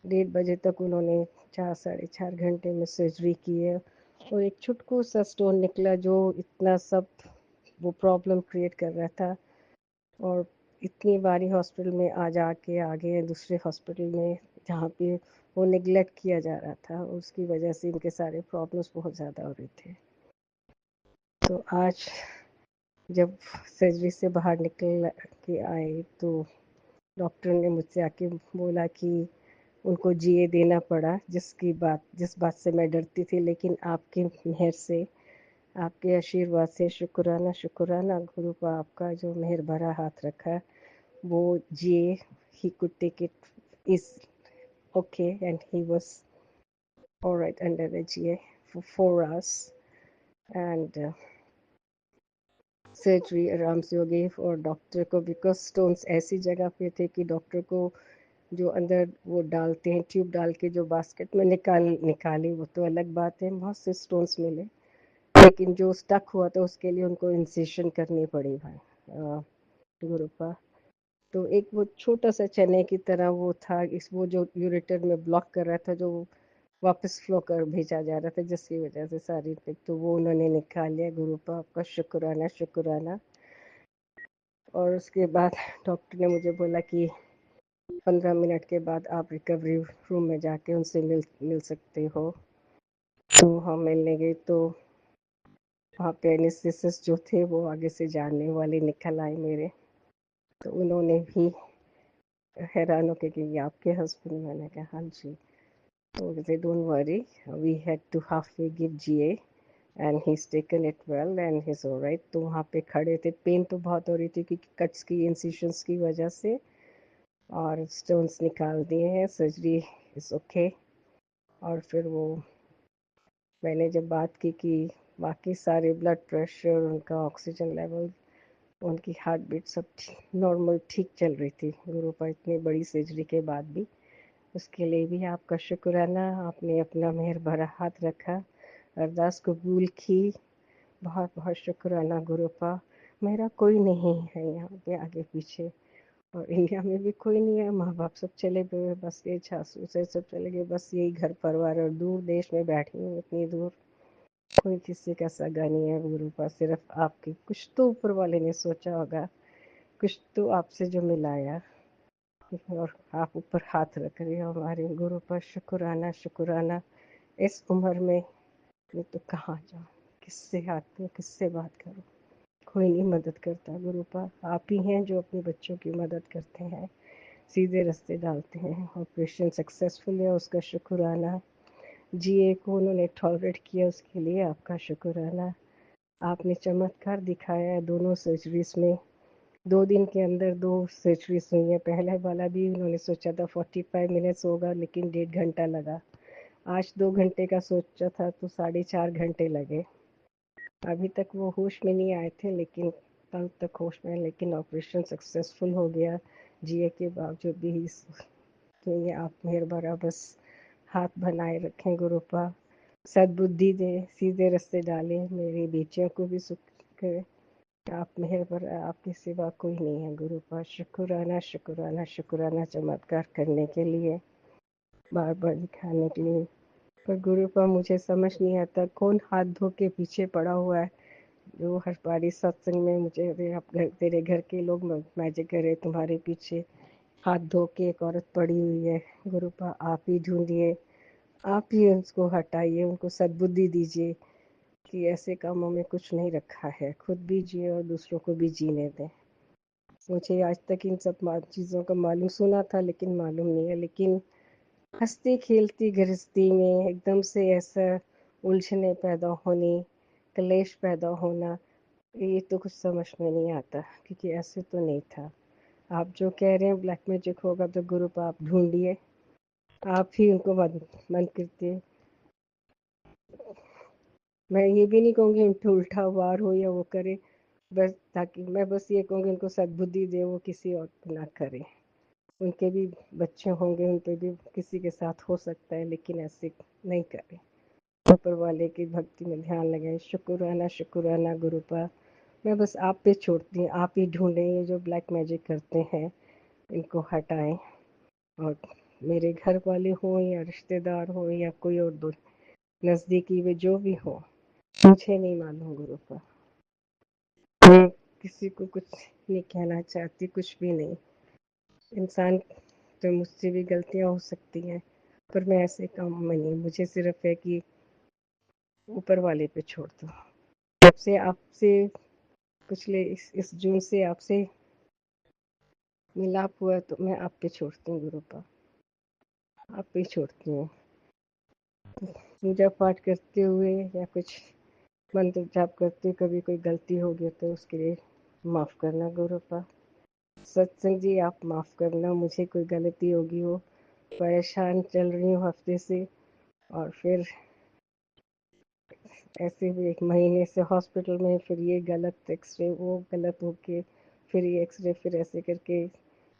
[SPEAKER 4] 1:30 बजे तक उन्होंने 4 साढ़े 4 घंटे में सर्जरी की है। और एक छुटकू सा स्टोन निकला जो इतना सब वो प्रॉब्लम क्रिएट कर रहा था। और इतनी बारी हॉस्पिटल में आ जाके आ गए दूसरे हॉस्पिटल में जहाँ पे वो निगलेक्ट किया जा रहा था, उसकी वजह से इनके सारे प्रॉब्लम्स बहुत ज़्यादा हो रहे थे। तो आज जब सर्जरी से बाहर निकल के आए तो डॉक्टर ने मुझसे आके बोला कि उनको जीए देना पड़ा, जिस बात से मैं डरती थी। लेकिन आपकी मेहर से, आपके आशीर्वाद से, शुक्राना शुक्राना गुरु का, आपका जो मेहर भरा हाथ रखा, वो जिए। He could take it is okay and he was alright under the GA for 4 hours and surgery आराम से हो गई। और डॉक्टर को, बिकॉज स्टोन्स ऐसी जगह पे थे कि डॉक्टर को जो अंदर वो डालते हैं ट्यूब डाल के जो बास्केट में निकाली वो तो अलग बात है, बहुत से स्टोन्स मिले। लेकिन जो स्टक हुआ था उसके लिए उनको इंसिशन करनी पड़ी भाई गुरुपा। तो एक वो छोटा सा चने की तरह वो था, वो जो यूरेटर में ब्लॉक कर रहा था, जो वापस फ्लो कर भेजा जा रहा था, जिसकी वजह से सारी तो वो उन्होंने निकाल लिया। गुरुपा आपका शुक्राना शुक्राना। और उसके बाद डॉक्टर ने मुझे बोला कि 15 मिनट के बाद आप रिकवरी रूम में जाके उनसे मिल सकते हो। तो हम मिलने गए तो वहाँ पे एनेस्थेसिस्ट जो थे वो आगे से जानने वाले निकल आए मेरे। तो उन्होंने भी हैरान होके कि ये आपके हस्बैंड? मैंने कहा हाँ जी। तो they don't worry, we had to halfway give GA and he is taken it well and he is alright. तो वहाँ पे खड़े थे, पेन तो बहुत हो रही थी क्योंकि कट्स की, इंसिशंस की वजह से, और स्टोन्स निकाल दिए हैं, सर्जरी इज ओके। और फिर वो मैंने जब बात की कि बाकी सारे ब्लड प्रेशर, उनका ऑक्सीजन लेवल, उनकी हार्ट बीट सब नॉर्मल ठीक चल रही थी गुरुपा, इतनी बड़ी सर्जरी के बाद भी। उसके लिए भी आपका शुक्राना, आपने अपना मेहर भरा हाथ रखा, अरदास कबूल की। बहुत बहुत शुक्राना गुरुपा। मेरा कोई नहीं है यहाँ पे आगे पीछे, और इंडिया में भी कोई नहीं है। माँ बाप सब चले गए, बस ये छासू से सब चले गए, बस यही घर परिवार। और दूर देश में बैठी हूँ, इतनी दूर, कोई किसी का सगा नहीं है गुरुपा, सिर्फ आपकी। कुछ तो ऊपर वाले ने सोचा होगा, कुछ तो आपसे जो मिलाया, और आप ऊपर हाथ रख रहे हो हमारे गुरुपा। शुक्राना शुक्राना। इस उम्र में मैं तो कहाँ जाऊँ, किससे हाथ दूँ, किससे बात करूँ? कोई नहीं मदद करता गुरुपा, आप ही हैं जो अपने बच्चों की मदद करते हैं, सीधे रास्ते डालते हैं। ऑपरेशन सक्सेसफुल है, उसका शुक्राना। GA को उन्होंने टॉलरेट किया, उसके लिए आपका शुक्राना। आपने चमत्कार दिखाया है दोनों सर्जरीज में। 2 दिन के अंदर 2 सर्जरीज हुई है। पहला वाला भी उन्होंने सोचा था 45 मिनट्स होगा, लेकिन 1.5 घंटा लगा। आज 2 घंटे का सोचा था तो 4.5 घंटे लगे। अभी तक वो होश में नहीं आए थे, लेकिन कल तक होश में, लेकिन ऑपरेशन सक्सेसफुल हो गया। GA के बावजूद भी तो ये आप मेहरबारा बस हाथ बनाए रखें गुरुपा, सद्बुद्धि दें, सीधे रास्ते डालें, मेरी बेटियों को भी सुख करें। आप मेहरबारा, आपके सिवा कोई नहीं है गुरुपा। शुक्राना शुक्राना शुक्राना चमत्कार करने के लिए, बार बार दिखाने के लिए। पर गुरुपा मुझे समझ नहीं आता कौन हाथ धो के पीछे पड़ा हुआ है, जो हर बारी सत्संग में मुझे तेरे घर के लोग मैजिक करे तुम्हारे पीछे हाथ धो के एक औरत पड़ी हुई है। गुरुपा आप ही ढूंढिए, आप ही उसको हटाइए, उनको सद्बुद्धि दीजिए कि ऐसे कामों में कुछ नहीं रखा है, खुद भी जिए और दूसरों को भी जीने दें। मुझे आज तक इन सब चीज़ों का मालूम सुना था लेकिन मालूम नहीं है, लेकिन हंसती खेलती गृहस्थी में एकदम से ऐसा उलझने पैदा होनी, क्लेश पैदा होना, ये तो कुछ समझ में नहीं आता, क्योंकि ऐसे तो नहीं था। आप जो कह रहे हैं ब्लैक मैजिक होगा तो ग्रुप आप ढूंढिए, आप ही उनको बंद करते। मैं ये भी नहीं कहूँगी उनके उल्टा वार हो या वो करे, बस ताकि मैं बस ये कहूँगी उनको सद्बुद्धि दे, वो किसी और को ना करे। उनके भी बच्चे होंगे, उन पे भी किसी के साथ हो सकता है, लेकिन ऐसे नहीं करे। ऊपर वाले की भक्ति में ध्यान लगाए। शुक्राना गुरुपा, मैं बस आप पे छोड़ती हूँ, आप ही ढूंढें, ये जो ब्लैक मैजिक करते हैं इनको हटाएं। और मेरे घर वाले हों या रिश्तेदार हों या कोई और दो नज़दीकी वे जो भी हो, मुझे नहीं मालूम गुरुपा। मैं किसी को कुछ नहीं कहना चाहती, कुछ भी नहीं। इंसान तो मुझसे भी गलतियां हो सकती हैं, पर मैं ऐसे काम में नहीं, मुझे सिर्फ है कि ऊपर वाले पे छोड़ दो। जब से आपसे पिछले इस जून से आपसे मिलाप हुआ तो मैं आप पे छोड़ती हूँ गुरुपा, आप पे छोड़ती हूँ। पूजा पाठ करते हुए या कुछ मंत्र जाप करते हुए कभी कोई गलती हो गई तो उसके लिए माफ़ करना गुरुपा। सत्संग जी आप माफ़ करना, मुझे कोई गलती होगी हो, परेशान चल रही हूँ हफ्ते से, और फिर ऐसे भी 1 महीने से हॉस्पिटल में, फिर ये गलत एक्सरे, वो गलत होके फिर ये एक्सरे, फिर ऐसे करके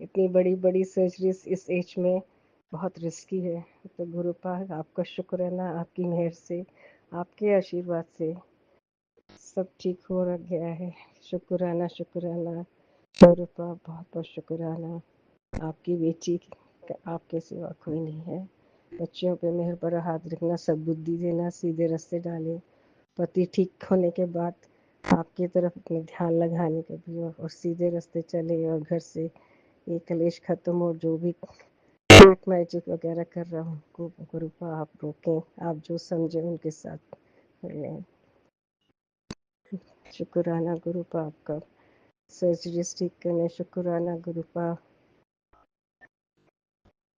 [SPEAKER 4] इतनी बड़ी बड़ी सर्जरीज इस एज में बहुत रिस्की है। तो गुरुपा आपका शुक्र है ना, आपकी मेहर से, आपके आशीर्वाद से सब ठीक हो गया है। शुक्राना गुरुपा, बहुत बहुत शुक्राना। आपकी बेटी, आपके सिवा कोई नहीं है। बच्चियों पे मेहर भरा हाथ रखना, सद्बुद्धि देना, सीधे रास्ते डाले, पति ठीक होने के बाद आपकी तरफ अपने ध्यान लगाने का भी, और सीधे रास्ते चले, और घर से ये कलेश खत्म, और जो भी ब्लैक मैजिक वगैरह कर रहा हूँ गुरुपा आप रोकें, आप जो समझे उनके साथ कर लें। शुक्राना गुरुपा आपका सर्जरी ठीक करने, शुक्राना गुरुपा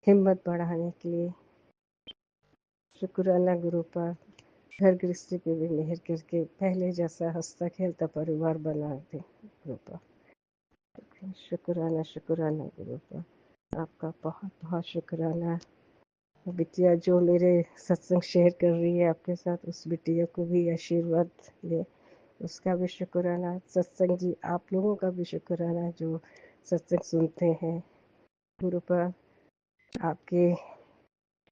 [SPEAKER 4] हिम्मत बढ़ाने के लिए, शुक्राना गुरुपा घर गृहस्थी पे भी मेहर करके पहले जैसा हंसता खेलता परिवार बना दे गुरुपा। शुक्राना गुरुपा, आपका बहुत बहुत शुक्राना। बिटिया जो मेरे सत्संग शेयर कर रही है आपके साथ, उस बिटिया को भी आशीर्वाद दे, उसका भी शुक्राना। सत्संग जी आप लोगों का भी शुक्राना जो सत्संग सुनते हैं गुरुपा, आपके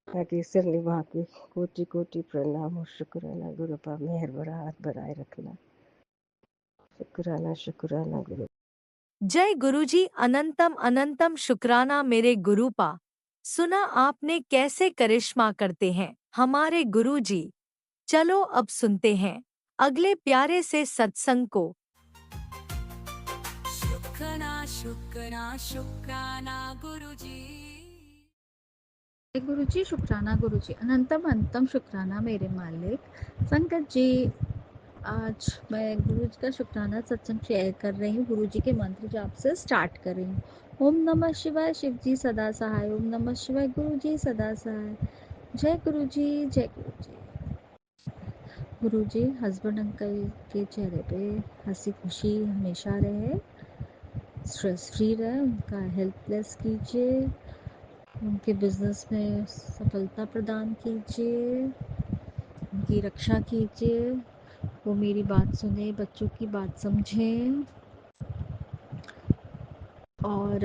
[SPEAKER 4] आगे सिर निभा के कोटि कोटि प्रणाम और शुक्राना गुरुपा, मेहर भरा हाथ बनाए रखना। शुक्राना गुरु।
[SPEAKER 1] जय गुरुजी, अनंतम अनंतम शुक्राना मेरे गुरुपा। सुना आपने कैसे करिश्मा करते हैं हमारे गुरुजी। चलो अब सुनते हैं अगले प्यारे से सत्संग को।
[SPEAKER 3] शुक्राना गुरुजी।
[SPEAKER 5] गुरुजी शुक्राना गुरुजी, अनंतम अनंतम शुक्राना मेरे मालिक। संगत जी, आज मैं गुरुजी का शुक्राना सत्संग शेयर कर रही हूँ। गुरुजी के मंत्र जाप से स्टार्ट कर रही हूँ। ओम नमः शिवाय, शिव जी सदा सहाय। ओम नमः शिवाय, गुरुजी सदा सहाय। जय गुरुजी, जय गुरुजी। गुरुजी हस्बैंड अंकल के चेहरे पे हंसी खुशी हमेशा रहे, स्ट्रेस फ्री रहे, उनका हेल्थ ब्लेस कीजिए, उनके बिजनेस में सफलता प्रदान कीजिए, उनकी रक्षा कीजिए, वो मेरी बात सुने, बच्चों की बात समझें, और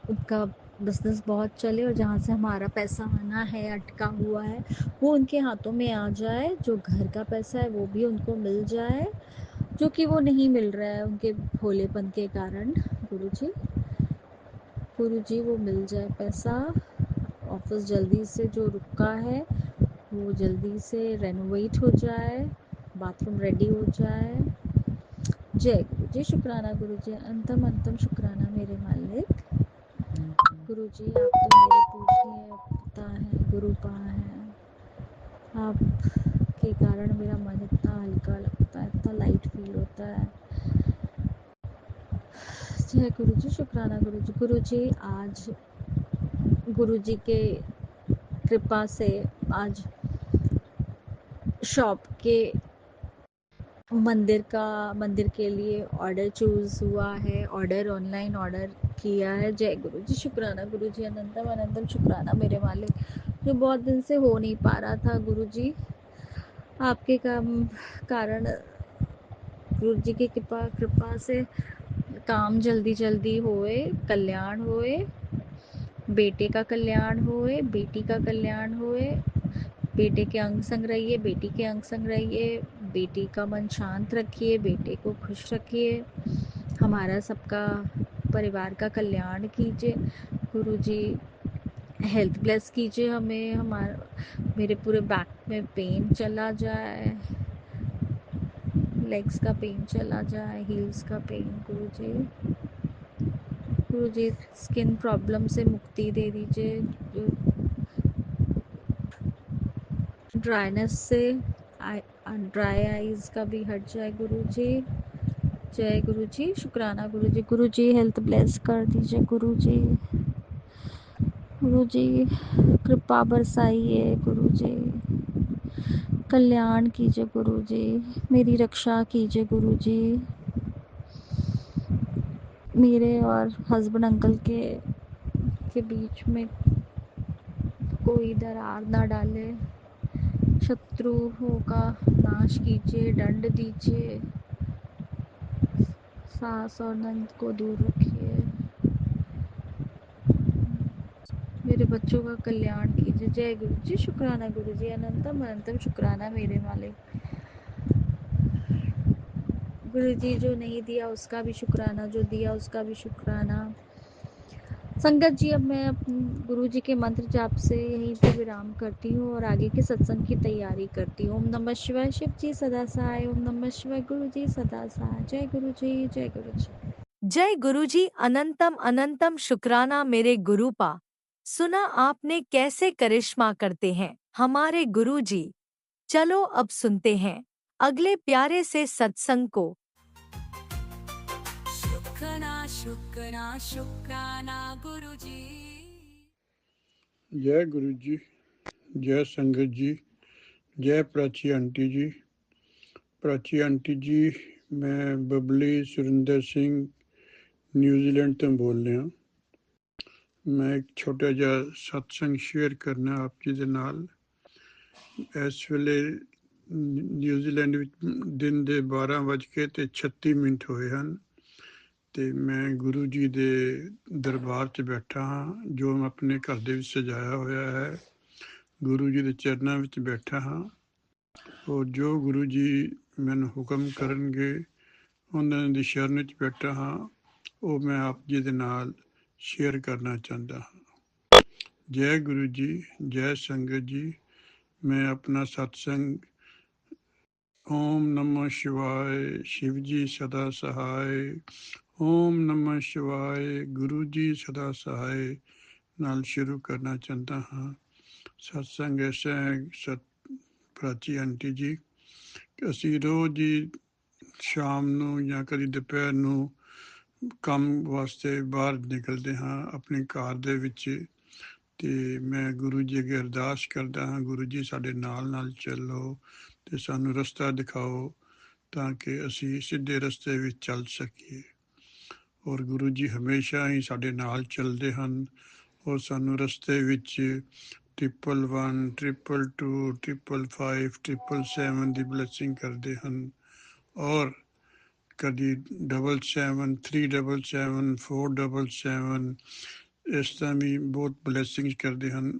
[SPEAKER 5] उनका बिजनेस बहुत चले और जहाँ से हमारा पैसा आना है, अटका हुआ है, वो उनके हाथों में आ जाए। जो घर का पैसा है वो भी उनको मिल जाए, जो कि वो नहीं मिल रहा है उनके भोलेपन के कारण। गुरुजी, गुरुजी वो मिल जाए पैसा। ऑफिस जल्दी से जो रुका है वो जल्दी से रेनोवेट हो जाए, बाथरूम रेडी हो जाए। जय गुरुजी, शुक्राना गुरुजी, अंतम अंतम शुक्राना मेरे मालिक। गुरुजी आप तो मेरे पूजनीय पिता हैं, गुरुपा हैं। आपके कारण मेरा मन इतना हल्का लगता है, इतना लाइट फील होता है। जय गुरुजी, शुक्राना गुरुजी। गुरुजी आज गुरुजी के कृपा से आज शॉप के मंदिर के लिए ऑर्डर चूज हुआ है, ऑर्डर ऑनलाइन ऑर्डर किया है। जय गुरु जी, शुक्राना गुरु जी, अनंतम अनंतम शुक्राना मेरे मालिक। जो बहुत दिन से हो नहीं पा रहा था गुरु जी, आपके कारण गुरु जी की कृपा से काम जल्दी जल्दी होए, कल्याण होए, बेटे का कल्याण होए, बेटी का कल्याण होए। बेटे के अंग संग रहिए, बेटी के अंग संग रहिए, बेटी का मन शांत रखिए, बेटे को खुश रखिए। हमारा सबका परिवार का कल्याण कीजिए गुरुजी। हेल्थ ब्लेस कीजिए हमें, हमारा मेरे पूरे बैक में पेन चला जाए, लेग्स का पेन चला जाए, हील्स का पेन। गुरुजी, गुरुजी स्किन प्रॉब्लम से मुक्ति दे दीजिए, जो ड्राइनेस से ड्राई आईज का भी हट जाए गुरुजी। जय गुरुजी, शुक्राना गुरुजी। गुरुजी हेल्थ ब्लेस कर दीजिए गुरुजी। गुरुजी कृपा बरसाइए गुरुजी, कल्याण कीजिए गुरुजी, मेरी रक्षा कीजिए गुरुजी, मेरे और हस्बैंड अंकल के बीच में कोई दरार ना डाले, शत्रुओं का नाश कीजिए, दंड दीजिए, सास और नंद को दूर रखिए, मेरे बच्चों का कल्याण कीजिए। जय गुरु जी, शुक्राना गुरु जी, अनंतम अनंतम शुक्राना मेरे मालिक। गुरु जी जो नहीं दिया उसका भी शुक्राना, जो दिया उसका भी शुक्राना। संगत जी, अब मैं गुरु जी के मंत्र जाप से यहीं पे विराम करती हूँ और आगे के सत्संग की तैयारी करती हूँ। ओम नमः शिवाय, शिव जी सदा सहाय। ओम नमः शिवाय, गुरु जी सदा सहाय। जय गुरु जी, जय गुरु जी।
[SPEAKER 1] जय गुरुजी, अनंतम अनंतम शुक्राना मेरे गुरुपा। सुना आपने कैसे करिश्मा करते हैं हमारे गुरुजी। चलो अब सुनते हैं अगले प्यारे से सत्संग को।
[SPEAKER 3] शुक्राना शुक्राना शुक्राना गुरुजी।
[SPEAKER 6] जय गुरु जी, जय संगत जी, जय प्राची आंटी जी। प्राची आंटी जी, मैं बबली सुरिंदर सिंह न्यूजीलैंड ਤੋਂ बोल रहा। मैं एक छोटा ਜਿਹਾ सत्संग शेयर करना आप जी ਦੇ ਨਾਲ। ਇਸ ਵੇਲੇ ਨਿਊਜ਼ੀਲੈਂਡ ਵਿੱਚ ਦਿਨ ਦੇ 12:36 ਹੋਏ ਹਨ ਤੇ ਮੈਂ ਗੁਰੂ ਜੀ ਦੇ ਦਰਬਾਰ 'ਚ ਬੈਠਾ ਹਾਂ, ਜੋ ਮੈਂ ਆਪਣੇ ਘਰ ਦੇ ਵਿੱਚ ਸਜਾਇਆ ਹੋਇਆ ਹੈ। ਗੁਰੂ ਜੀ ਦੇ ਚਰਨਾਂ ਵਿੱਚ ਬੈਠਾ ਹਾਂ ਔਰ ਜੋ ਗੁਰੂ ਜੀ ਮੈਨੂੰ ਹੁਕਮ ਕਰਨਗੇ ਉਹਨਾਂ ਦੀ ਸ਼ਰਨ ਵਿੱਚ ਬੈਠਾ ਹਾਂ, ਉਹ ਮੈਂ ਆਪ ਜੀ ਦੇ ਨਾਲ ਸ਼ੇਅਰ ਕਰਨਾ ਚਾਹੁੰਦਾ ਹਾਂ। ਜੈ ਗੁਰੂ ਜੀ, ਜੈ ਸੰਗਤ ਜੀ। ਮੈਂ ਆਪਣਾ ਸਤਸੰਗ ਓਮ ਨਮः शिवाय, शिव जी सदा सहाय। ਓਮ ਨਮः शिवाय, ਗੁਰੂ ਜੀ ਸਦਾ ਸਹਾय ਨਾਲ ਸ਼ੁਰੂ ਕਰਨਾ ਚਾਹੁੰਦਾ ਹਾਂ। ਸਤਸੰਗ ਐਸਾ ਹੈ ਪ੍ਰਾਚੀ ਆਂਟੀ ਜੀ, ਅਸੀਂ ਰੋਜ਼ ਹੀ ਸ਼ਾਮ ਨੂੰ ਜਾਂ ਕਦੀ ਦੁਪਹਿਰ ਨੂੰ ਕੰਮ ਵਾਸਤੇ ਬਾਹਰ ਨਿਕਲਦੇ ਹਾਂ ਆਪਣੇ ਘਰ ਦੇ ਵਿੱਚ, ਤੇ ਮੈਂ ਗੁਰੂ ਜੀ ਅੱਗੇ ਅਰਦਾਸ ਕਰਦਾ ਹਾਂ, ਗੁਰੂ ਜੀ ਸਾਡੇ ਨਾਲ ਨਾਲ ਚੱਲੋ ਤੇ ਸਾਨੂੰ ਰਸਤਾ ਦਿਖਾਓ ਤਾਂ ਕਿ ਅਸੀਂ ਸਿੱਧੇ ਰਸਤੇ ਵਿੱਚ ਚੱਲ ਸਕੀਏ। ਔਰ ਗੁਰੂ ਜੀ ਹਮੇਸ਼ਾ ਹੀ ਸਾਡੇ ਨਾਲ ਚੱਲਦੇ ਹਨ ਔਰ ਸਾਨੂੰ ਰਸਤੇ ਵਿੱਚ 111, 222, 555, 777 ਦੀ ਬਲੈਸਿੰਗ ਕਰਦੇ ਹਨ। ਔਰ ਕਦੀ 77, 377, 477 ਇਸ ਤਰ੍ਹਾਂ ਵੀ ਬਹੁਤ ਬਲੈਸਿੰਗਸ ਕਰਦੇ ਹਨ।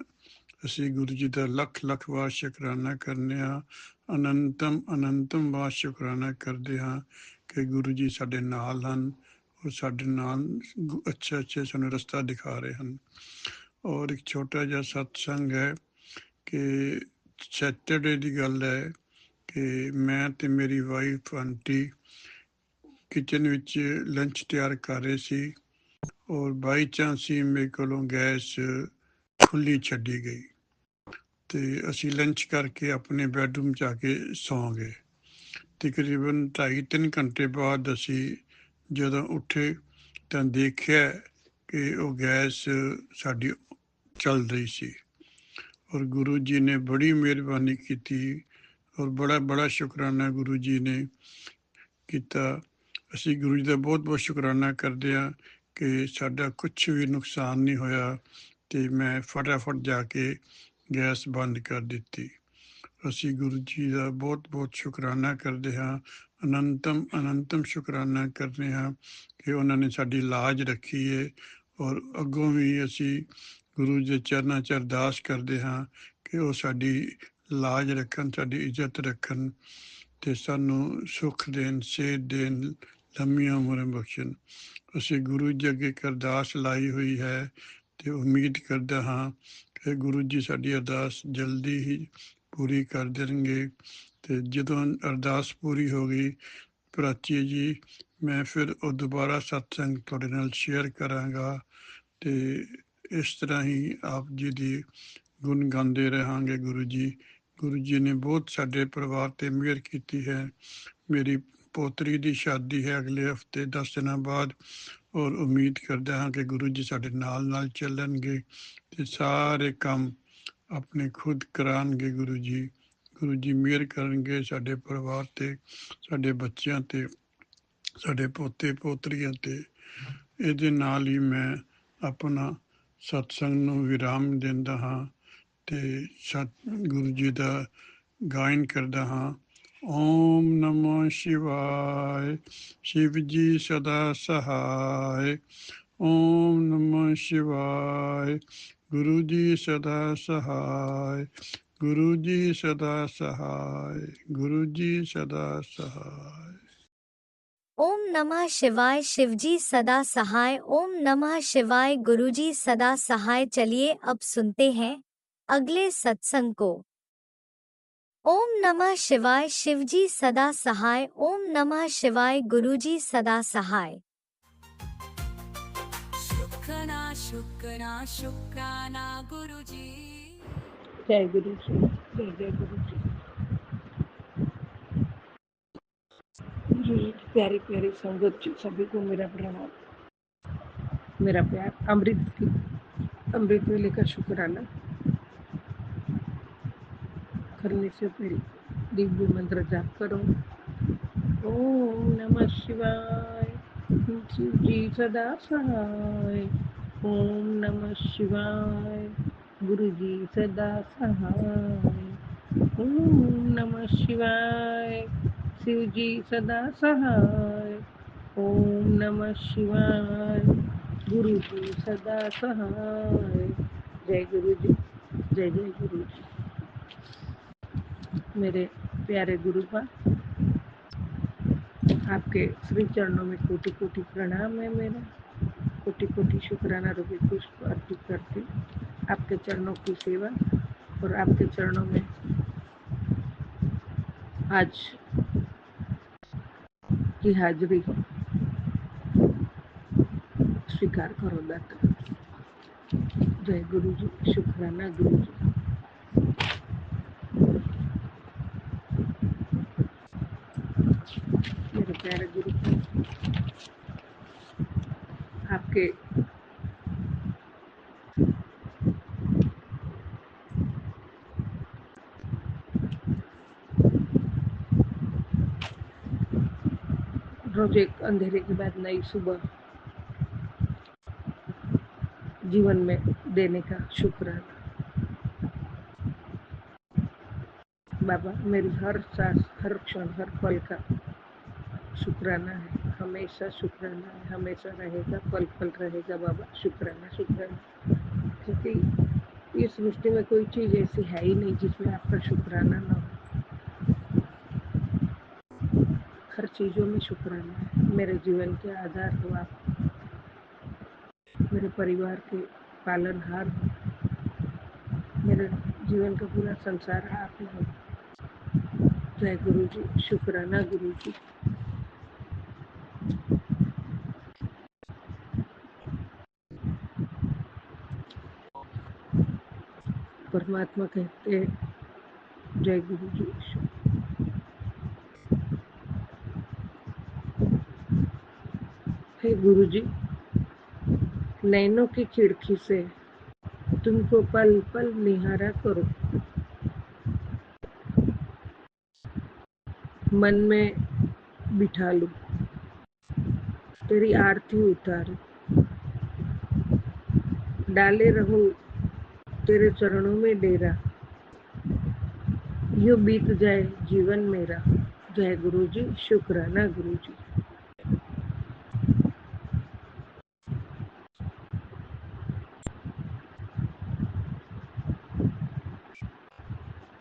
[SPEAKER 6] ਅਸੀਂ ਗੁਰੂ ਜੀ ਦਾ ਲੱਖ ਲੱਖ ਵਾਰ ਸ਼ੁਕਰਾਨਾ ਕਰਨੇ ਹਾਂ, ਅਨੰਤਮ ਵਾਰ ਸ਼ੁਕਰਾਨਾ ਕਰਦੇ ਹਾਂ ਕਿ ਗੁਰੂ ਜੀ ਸਾਡੇ ਨਾਲ ਹਨ, ਉਹ ਸਾਡੇ ਨਾਲ ਅੱਛਾ ਸਾਨੂੰ ਰਸਤਾ ਦਿਖਾ ਰਹੇ ਹਨ। ਔਰ ਇੱਕ ਛੋਟਾ ਜਿਹਾ ਸਤਸੰਗ ਹੈ ਕਿ ਸੈਟਰਡੇ ਦੀ ਗੱਲ ਹੈ ਕਿ ਮੈਂ ਤੇ ਮੇਰੀ ਵਾਈਫ ਆਂਟੀ ਕਿਚਨ ਵਿੱਚ ਲੰਚ ਤਿਆਰ ਕਰ ਰਹੇ ਸੀ ਔਰ ਬਾਈ ਚਾਂਸ ਹੀ ਮੇਰੇ ਕੋਲੋਂ ਗੈਸ ਖੁੱਲੀ ਛੱਡੀ ਗਈ ਤੇ ਅਸੀਂ ਲੰਚ ਕਰਕੇ ਆਪਣੇ ਬੈਡਰੂਮ 'ਚ ਆ ਕੇ ਸੌਂ ਗਏ। ਤਕਰੀਬਨ 2.5-3 ਘੰਟੇ ਬਾਅਦ ਅਸੀਂ ਜਦੋਂ ਉੱਠੇ ਤਾਂ ਦੇਖਿਆ ਕਿ ਉਹ ਗੈਸ ਸਾਡੀ ਚੱਲ ਰਹੀ ਸੀ ਔਰ ਗੁਰੂ ਜੀ ਨੇ ਬੜੀ ਮਿਹਰਬਾਨੀ ਕੀਤੀ ਔਰ ਬੜਾ ਸ਼ੁਕਰਾਨਾ ਗੁਰੂ ਜੀ ਨੇ ਕੀਤਾ। ਅਸੀਂ ਗੁਰੂ ਜੀ ਦਾ ਬਹੁਤ ਸ਼ੁਕਰਾਨਾ ਕਰਦੇ ਹਾਂ ਕਿ ਸਾਡਾ ਕੁਛ ਵੀ ਨੁਕਸਾਨ ਨਹੀਂ ਹੋਇਆ ਤੇ ਮੈਂ ਫਟਾਫਟ ਜਾ ਕੇ ਗੈਸ ਬੰਦ ਕਰ ਦਿੱਤੀ। ਅਸੀਂ ਗੁਰੂ ਜੀ ਦਾ ਬਹੁਤ ਸ਼ੁਕਰਾਨਾ ਕਰਦੇ ਹਾਂ, ਅਨੰਤਮ ਸ਼ੁਕਰਾਨਾ ਕਰਦੇ ਹਾਂ ਕਿ ਉਹਨਾਂ ਨੇ ਸਾਡੀ ਲਾਜ ਰੱਖੀ ਹੈ ਔਰ ਅੱਗੋਂ ਵੀ ਅਸੀਂ ਗੁਰੂ ਜੀ ਦੇ ਚਰਨਾਂ 'ਚ ਅਰਦਾਸ ਕਰਦੇ ਹਾਂ ਕਿ ਉਹ ਸਾਡੀ ਲਾਜ ਰੱਖਣ, ਸਾਡੀ ਇੱਜ਼ਤ ਰੱਖਣ ਤੇ ਸਾਨੂੰ ਸੁੱਖ ਦੇਣ, ਸਿਹਤ ਦੇਣ, ਲੰਮੀਆਂ ਉਮਰਾਂ ਬਖਸ਼ਣ। ਅਸੀਂ ਗੁਰੂ ਜੀ ਅੱਗੇ ਇੱਕ ਅਰਦਾਸ ਲਾਈ ਹੋਈ ਹੈ ਤੇ ਉਮੀਦ ਕਰਦਾ ਹਾਂ ਕਿ ਗੁਰੂ ਜੀ ਸਾਡੀ ਅਰਦਾਸ ਜਲਦੀ ਹੀ ਪੂਰੀ ਕਰ ਦੇਣਗੇ। ਤੇ ਜਦੋਂ ਅਰਦਾਸ ਪੂਰੀ ਹੋ ਗਈ ਪ੍ਰਾਚੀ ਜੀ, ਮੈਂ ਫਿਰ ਉਹ ਦੁਬਾਰਾ ਸਤਸੰਗ ਤੁਹਾਡੇ ਨਾਲ ਸ਼ੇਅਰ ਕਰਾਂਗਾ ਤੇ ਇਸ ਤਰ੍ਹਾਂ ਹੀ ਆਪ ਜੀ ਦੀ ਗੁਣ ਗਾਉਂਦੇ ਰਹਾਂਗੇ। ਗੁਰੂ ਜੀ ਨੇ ਬਹੁਤ ਸਾਡੇ ਪਰਿਵਾਰ ਤੇ ਮਿਹਰ ਕੀਤੀ ਹੈ। ਮੇਰੀ ਪੋਤਰੀ ਦੀ ਸ਼ਾਦੀ ਹੈ ਅਗਲੇ ਹਫਤੇ 10 ਦਿਨਾਂ ਬਾਅਦ ਔਰ ਉਮੀਦ ਕਰਦਾ ਹਾਂ ਕਿ ਗੁਰੂ ਜੀ ਸਾਡੇ ਨਾਲ ਚੱਲਣਗੇ ਤੇ ਸਾਰੇ ਕੰਮ ਆਪਣੇ ਖੁਦ ਕਰਾਉਣਗੇ। ਗੁਰੂ ਜੀ ਮਿਹਰ ਕਰਨਗੇ ਸਾਡੇ ਪਰਿਵਾਰ ਤੇ, ਸਾਡੇ ਬੱਚਿਆਂ ਤੇ, ਸਾਡੇ ਪੋਤੇ ਪੋਤਰੀਆਂ ਤੇ। ਇਹਦੇ ਨਾਲ ਹੀ ਮੈਂ ਆਪਣਾ ਸਤਸੰਗ ਨੂੰ ਵਿਰਾਮ ਦਿੰਦਾ ਹਾਂ ਤੇ ਗੁਰੂ ਜੀ ਦਾ ਗਾਇਨ ਕਰਦਾ ਹਾਂ। ਓਮ ਨਮੋ ਸ਼ਿਵਾਏ, ਸ਼ਿਵ ਜੀ ਸਦਾ ਸਹਾਇ। ਓਮ ਨਮੋ ਸ਼ਿਵਾਏ, ਗੁਰੂ ਜੀ ਸਦਾ ਸਹਾਇ, ਗੁਰੂ ਜੀ ਸਦਾ ਸਹਾਇ, ਗੁਰੂ ਜੀ ਸਦਾ ਸਹਾਇ।
[SPEAKER 1] ओम नमः शिवाय, शिवजी सदा सहाय। ओम नमः शिवाय, गुरुजी सदा सहाय। चलिए अब सुनते हैं अगले सत्संग को। ओम नमः शिवाय, शिवजी सदा सहाय। ओम नमः शिवाय, गुरुजी सदा सहाय।
[SPEAKER 3] शुक्राना गुरुजी।
[SPEAKER 2] जय गुरु जी, जय गुरु जी। गुरु जी की प्यारी प्यारी संगत जी, सभी को मेरा प्रणाम, मेरा प्यार। अमृत वेले का शुक्राना करने से पहले दिव्य मंत्र जाप करो। ओम नमः शिवाय, शिव जी सदा सहाय। ओम नमः शिवाय, गुरु जी सदा सहाय। ओम नमः शिवाय, शिव जी सदा सहाय। ओम नमः शिवाय, गुरु जी सदा सहाय। जय गुरु जी, जय गुरु जी। मेरे प्यारे गुरुपा, आपके श्री चरणों में कोटि कोटि प्रणाम है। मेरा कोटि कोटि शुक्राना रूपी पुष्प अर्पित करती आपके चरणों की सेवा और आपके चरणों में आज की हाजिरी स्वीकार करो दाता। जय गुरु जी, शुक्राना गुरु जी। मेरे प्यारे गुरु, आपके रोज एक अंधेरे के बाद नई सुबह जीवन में देने का शुक्राना। बाबा, मेरी हर सांस, हर क्षण, हर पल का शुक्राना है।
[SPEAKER 4] हमेशा शुक्राना है, हमेशा रहेगा, पल पल रहेगा बाबा। शुक्राना शुक्राना, क्योंकि इस सृष्टि में कोई चीज ऐसी है ही नहीं जिसमें आपका शुक्राना ना हो। हर चीजों में शुक्राना है। मेरे जीवन के आधार हो आप, मेरे परिवार के पालनहार हो, मेरे जीवन का पूरा संसार आप ही हो। जय गुरु जी, शुक्राना गुरु जी। परमात्मा कहते हैं, जय गुरु जी। हे गुरु जी, नैनों की खिड़की से तुमको पल पल निहारा करो, मन में बिठा लूं, तेरी आरती उतारूं, डाले रहूं तेरे चरणों में डेरा, यूं बीत जाए जीवन मेरा। जय गुरु जी, शुक्राना गुरु जी।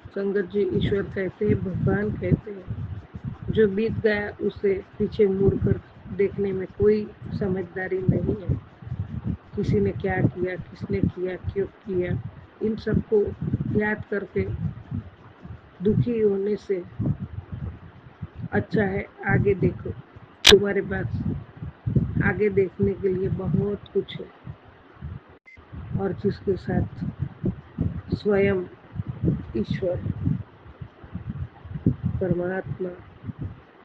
[SPEAKER 4] संगत जी, ईश्वर कहते हैं, भगवान कहते हैं, जो बीत गया उसे पीछे मुड़ कर देखने में कोई समझदारी नहीं है। किसी ने क्या किया, किसने किया, क्यों किया, इन सबको याद करके दुखी होने से अच्छा है आगे देखो। तुम्हारे पास आगे देखने के लिए बहुत कुछ है, और जिसके साथ स्वयं ईश्वर, परमात्मा,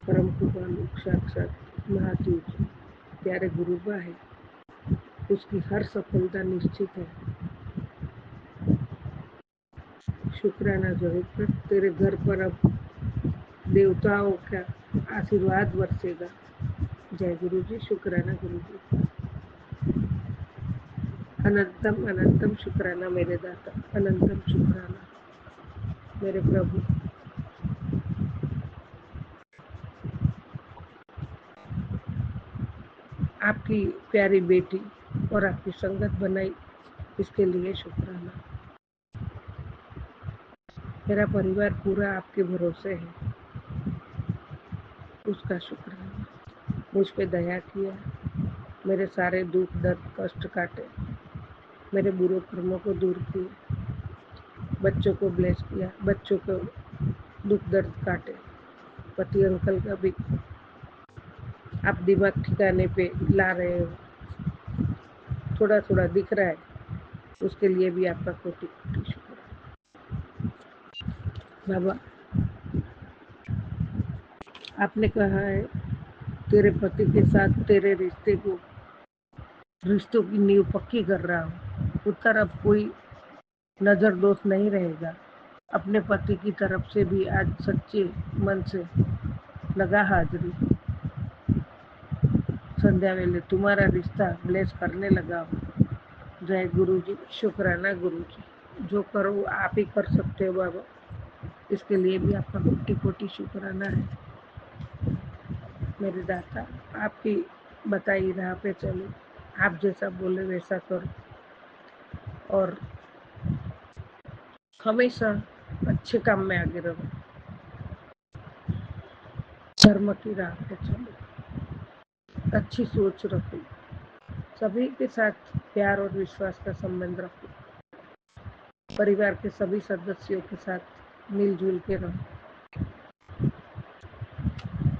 [SPEAKER 4] परम कृपालु, साक्षात महादेव जी, प्यारे गुरुबा है, उसकी हर सफलता निश्चित है। शुक्राना जरूर कर। तेरे घर पर अब देवताओं का आशीर्वाद बरसेगा। जय गुरु जी, शुक्राना गुरु जी। अनंतम अनंतम शुक्राना मेरे दाता, अनंतम शुक्राना मेरे प्रभु। आपकी प्यारी बेटी और आपकी संगत बनाई, इसके लिए शुक्राना। मेरा परिवार पूरा आपके भरोसे है, उसका शुक्राना। मुझ पे दया किया, मेरे सारे दुख दर्द कष्ट काटे, मेरे बुरे कर्मों को दूर किया, बच्चों को ब्लेस किया, बच्चों को दुख दर्द काटे, पति अंकल का भी आप दिमाग ठिकाने पे ला रहे हो, थोड़ा थोड़ा दिख रहा है, उसके लिए भी आपका कोटि कोटि शुक्र बाबा। आपने कहा है, तेरे पति के साथ तेरे रिश्तों की नींव पक्की कर रहा हूँ, उत्तर अब कोई नजर दोष नहीं रहेगा। अपने पति की तरफ से भी आज सच्चे मन से लगा हाजिरी, संध्या वेले तुम्हारा रिश्ता ब्लेस करने लगा हूँ। जय गुरु जी, शुक्राना गुरु जी। जो करो आप ही कर सकते हो बाबा, इसके लिए भी आपका कोटि कोटि शुक्राना है मेरे दाता। आपकी बताई राह पे चलो, आप जैसा बोले वैसा करो, और हमेशा अच्छे काम में आगे रहो, धर्म की राह पे चलो, अच्छी सोच रखो, सभी के साथ प्यार और विश्वास का संबंध रखो, परिवार के सभी सदस्यों के साथ मिलजुल के रहो,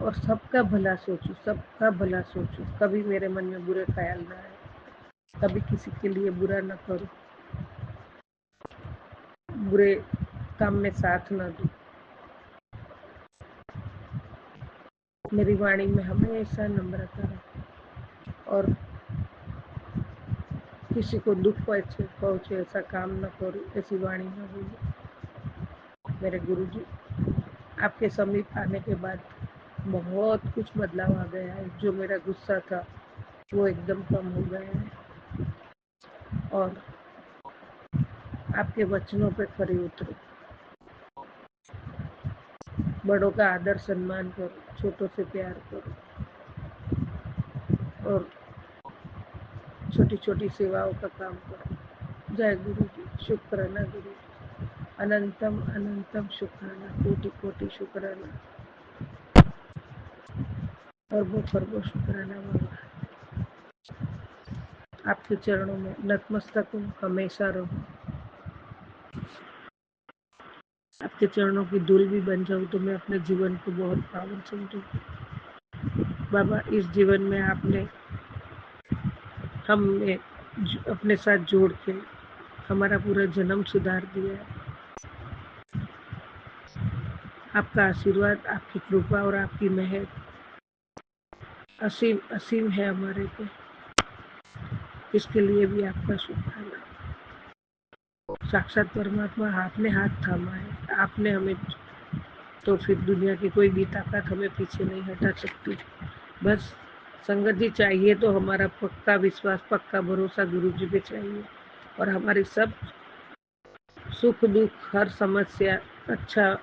[SPEAKER 4] और सबका भला सोचो, सबका भला सोचो। कभी मेरे मन में बुरे ख्याल ना आए, कभी किसी के लिए बुरा न करो, बुरे काम में साथ न दो। मेरी वाणी में हमेशा नम्रता रखो, और किसी को दुख पहुंचे ऐसा काम न करो, ऐसी वाणी न बोलो। मेरे गुरु जी, आपके समीप आने के बाद बहुत कुछ बदलाव आ गया है। जो मेरा गुस्सा था वो एकदम कम हो गया है, और आपके वचनों पे खरे उतरो। बड़ों का आदर सम्मान करो, छोटों से प्यार करो,
[SPEAKER 7] और छोटी छोटी सेवाओं का काम करूं। जय गुरु जी, शुक्राना गुरु जी, अनंतम अनंतम शुक्राना, कोटि कोटि शुक्राना, अरबों खरबों शुक्राना बाबा। आपके चरणों में नतमस्तक हूँ, हमेशा रहूं। आपके चरणों की धूल भी बन जाऊं तो मैं अपने जीवन को बहुत पावन समझूं। बाबा, इस जीवन में आपने हमें अपने साथ जोड़ के हमारा पूरा जन्म सुधार दिया है। आपका आशीर्वाद, आपकी कृपा और आपकी मेहर असीम असीम है हमारे पे। इसके लिए भी आपका शुक्राना। साक्षात परमात्मा, आपने हाथ थामा है, आपने हमें, तो फिर दुनिया की कोई भी ताकत हमें पीछे नहीं हटा सकती। बस संगत जी चाहिए तो हमारा पक्का विश्वास, पक्का भरोसा गुरु जी पे चाहिए, और हमारी सब सुख दुख, हर समस्या, अच्छा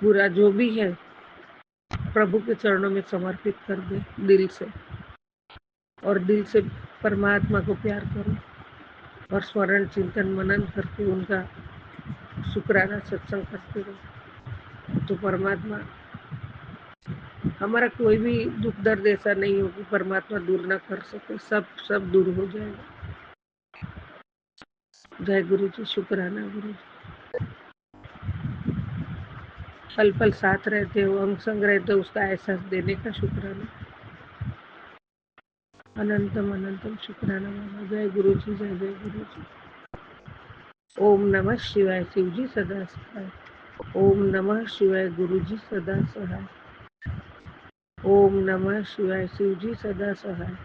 [SPEAKER 7] बुरा जो भी है, प्रभु के चरणों में समर्पित कर दे दिल से, और दिल से परमात्मा को प्यार करो और स्मरण चिंतन मनन करके उनका शुक्राना सत्संग करते रहो। तो परमात्मा, हमारा कोई भी दुख दर्द ऐसा नहीं हो कि परमात्मा दूर ना कर सके, सब दूर हो जाएगा। जय गुरु जी, शुक्राना गुरु जी। पल पल साथ रहते हो, अंग संग रहते हो, उसका एहसास देने का शुक्राना। अनंतम अनंतम शुक्राना बाबा। जय गुरु जी, जय जय गुरु जी। ओम नमः शिवाय, शिव जी सदा सहाय। ओम नमः शिवाय, गुरु जी सदा सहाय। ओम नमः शिवाय, शिव जी सदा सहाय।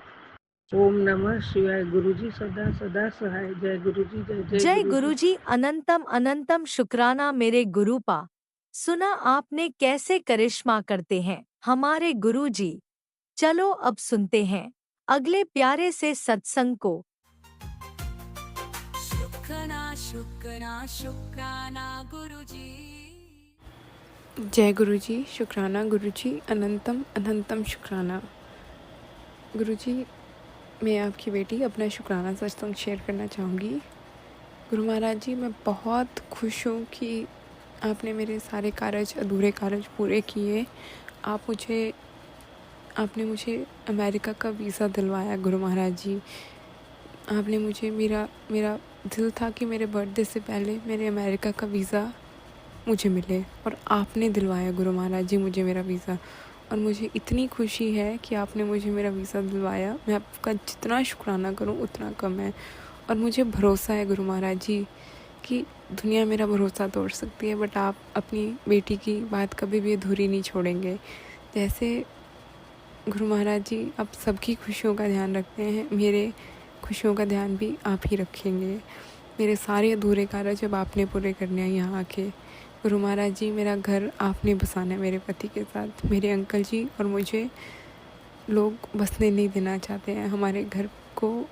[SPEAKER 7] ओम नमः शिवाय, गुरु जी सदा सदा सहाय। जय गुरु जी, जय जय
[SPEAKER 1] जय
[SPEAKER 7] गुरु जी।
[SPEAKER 1] गुरुजी, अनंतम अनंतम शुक्राना मेरे गुरुपा। सुना आपने कैसे करिश्मा करते हैं हमारे गुरुजी। चलो अब सुनते हैं अगले प्यारे से सत्संग को।
[SPEAKER 3] शुक्राना शुक्राना शुक्राना गुरुजी।
[SPEAKER 8] जय गुरुजी, शुक्राना गुरुजी, अनंतम अनंतम शुक्राना गुरुजी। मैं आपकी बेटी अपना शुक्राना सत्संग शेयर करना चाहूँगी। गुरु महाराज जी, मैं बहुत खुश हूँ कि आपने मेरे सारे कार्य, अधूरे कार्य पूरे किए। आपने मुझे अमेरिका का वीज़ा दिलवाया गुरु महाराज जी। आपने मुझे, मेरा दिल था कि मेरे बर्थडे से पहले मेरे अमेरिका का वीज़ा मुझे मिले, और आपने दिलवाया गुरु महाराज जी मुझे मेरा वीज़ा। और मुझे इतनी खुशी है कि आपने मुझे मेरा वीज़ा दिलवाया। मैं आपका जितना शुक्राना करूं उतना कम है। और मुझे भरोसा है गुरु महाराज जी कि दुनिया मेरा भरोसा तोड़ सकती है, बट आप अपनी बेटी की बात कभी भी अधूरी नहीं छोड़ेंगे। जैसे गुरु महाराज जी आप सबकी खुशियों का ध्यान रखते हैं, मेरे खुशियों का ध्यान भी आप ही रखेंगे। मेरे सारे अधूरे कार्य जब आपने पूरे करने हैं यहाँ आके। गुरु महाराज जी, मेरा घर आपने बसाना है मेरे पति के साथ। मेरे अंकल जी और मुझे लोग बसने नहीं देना चाहते हैं। हमारे घर को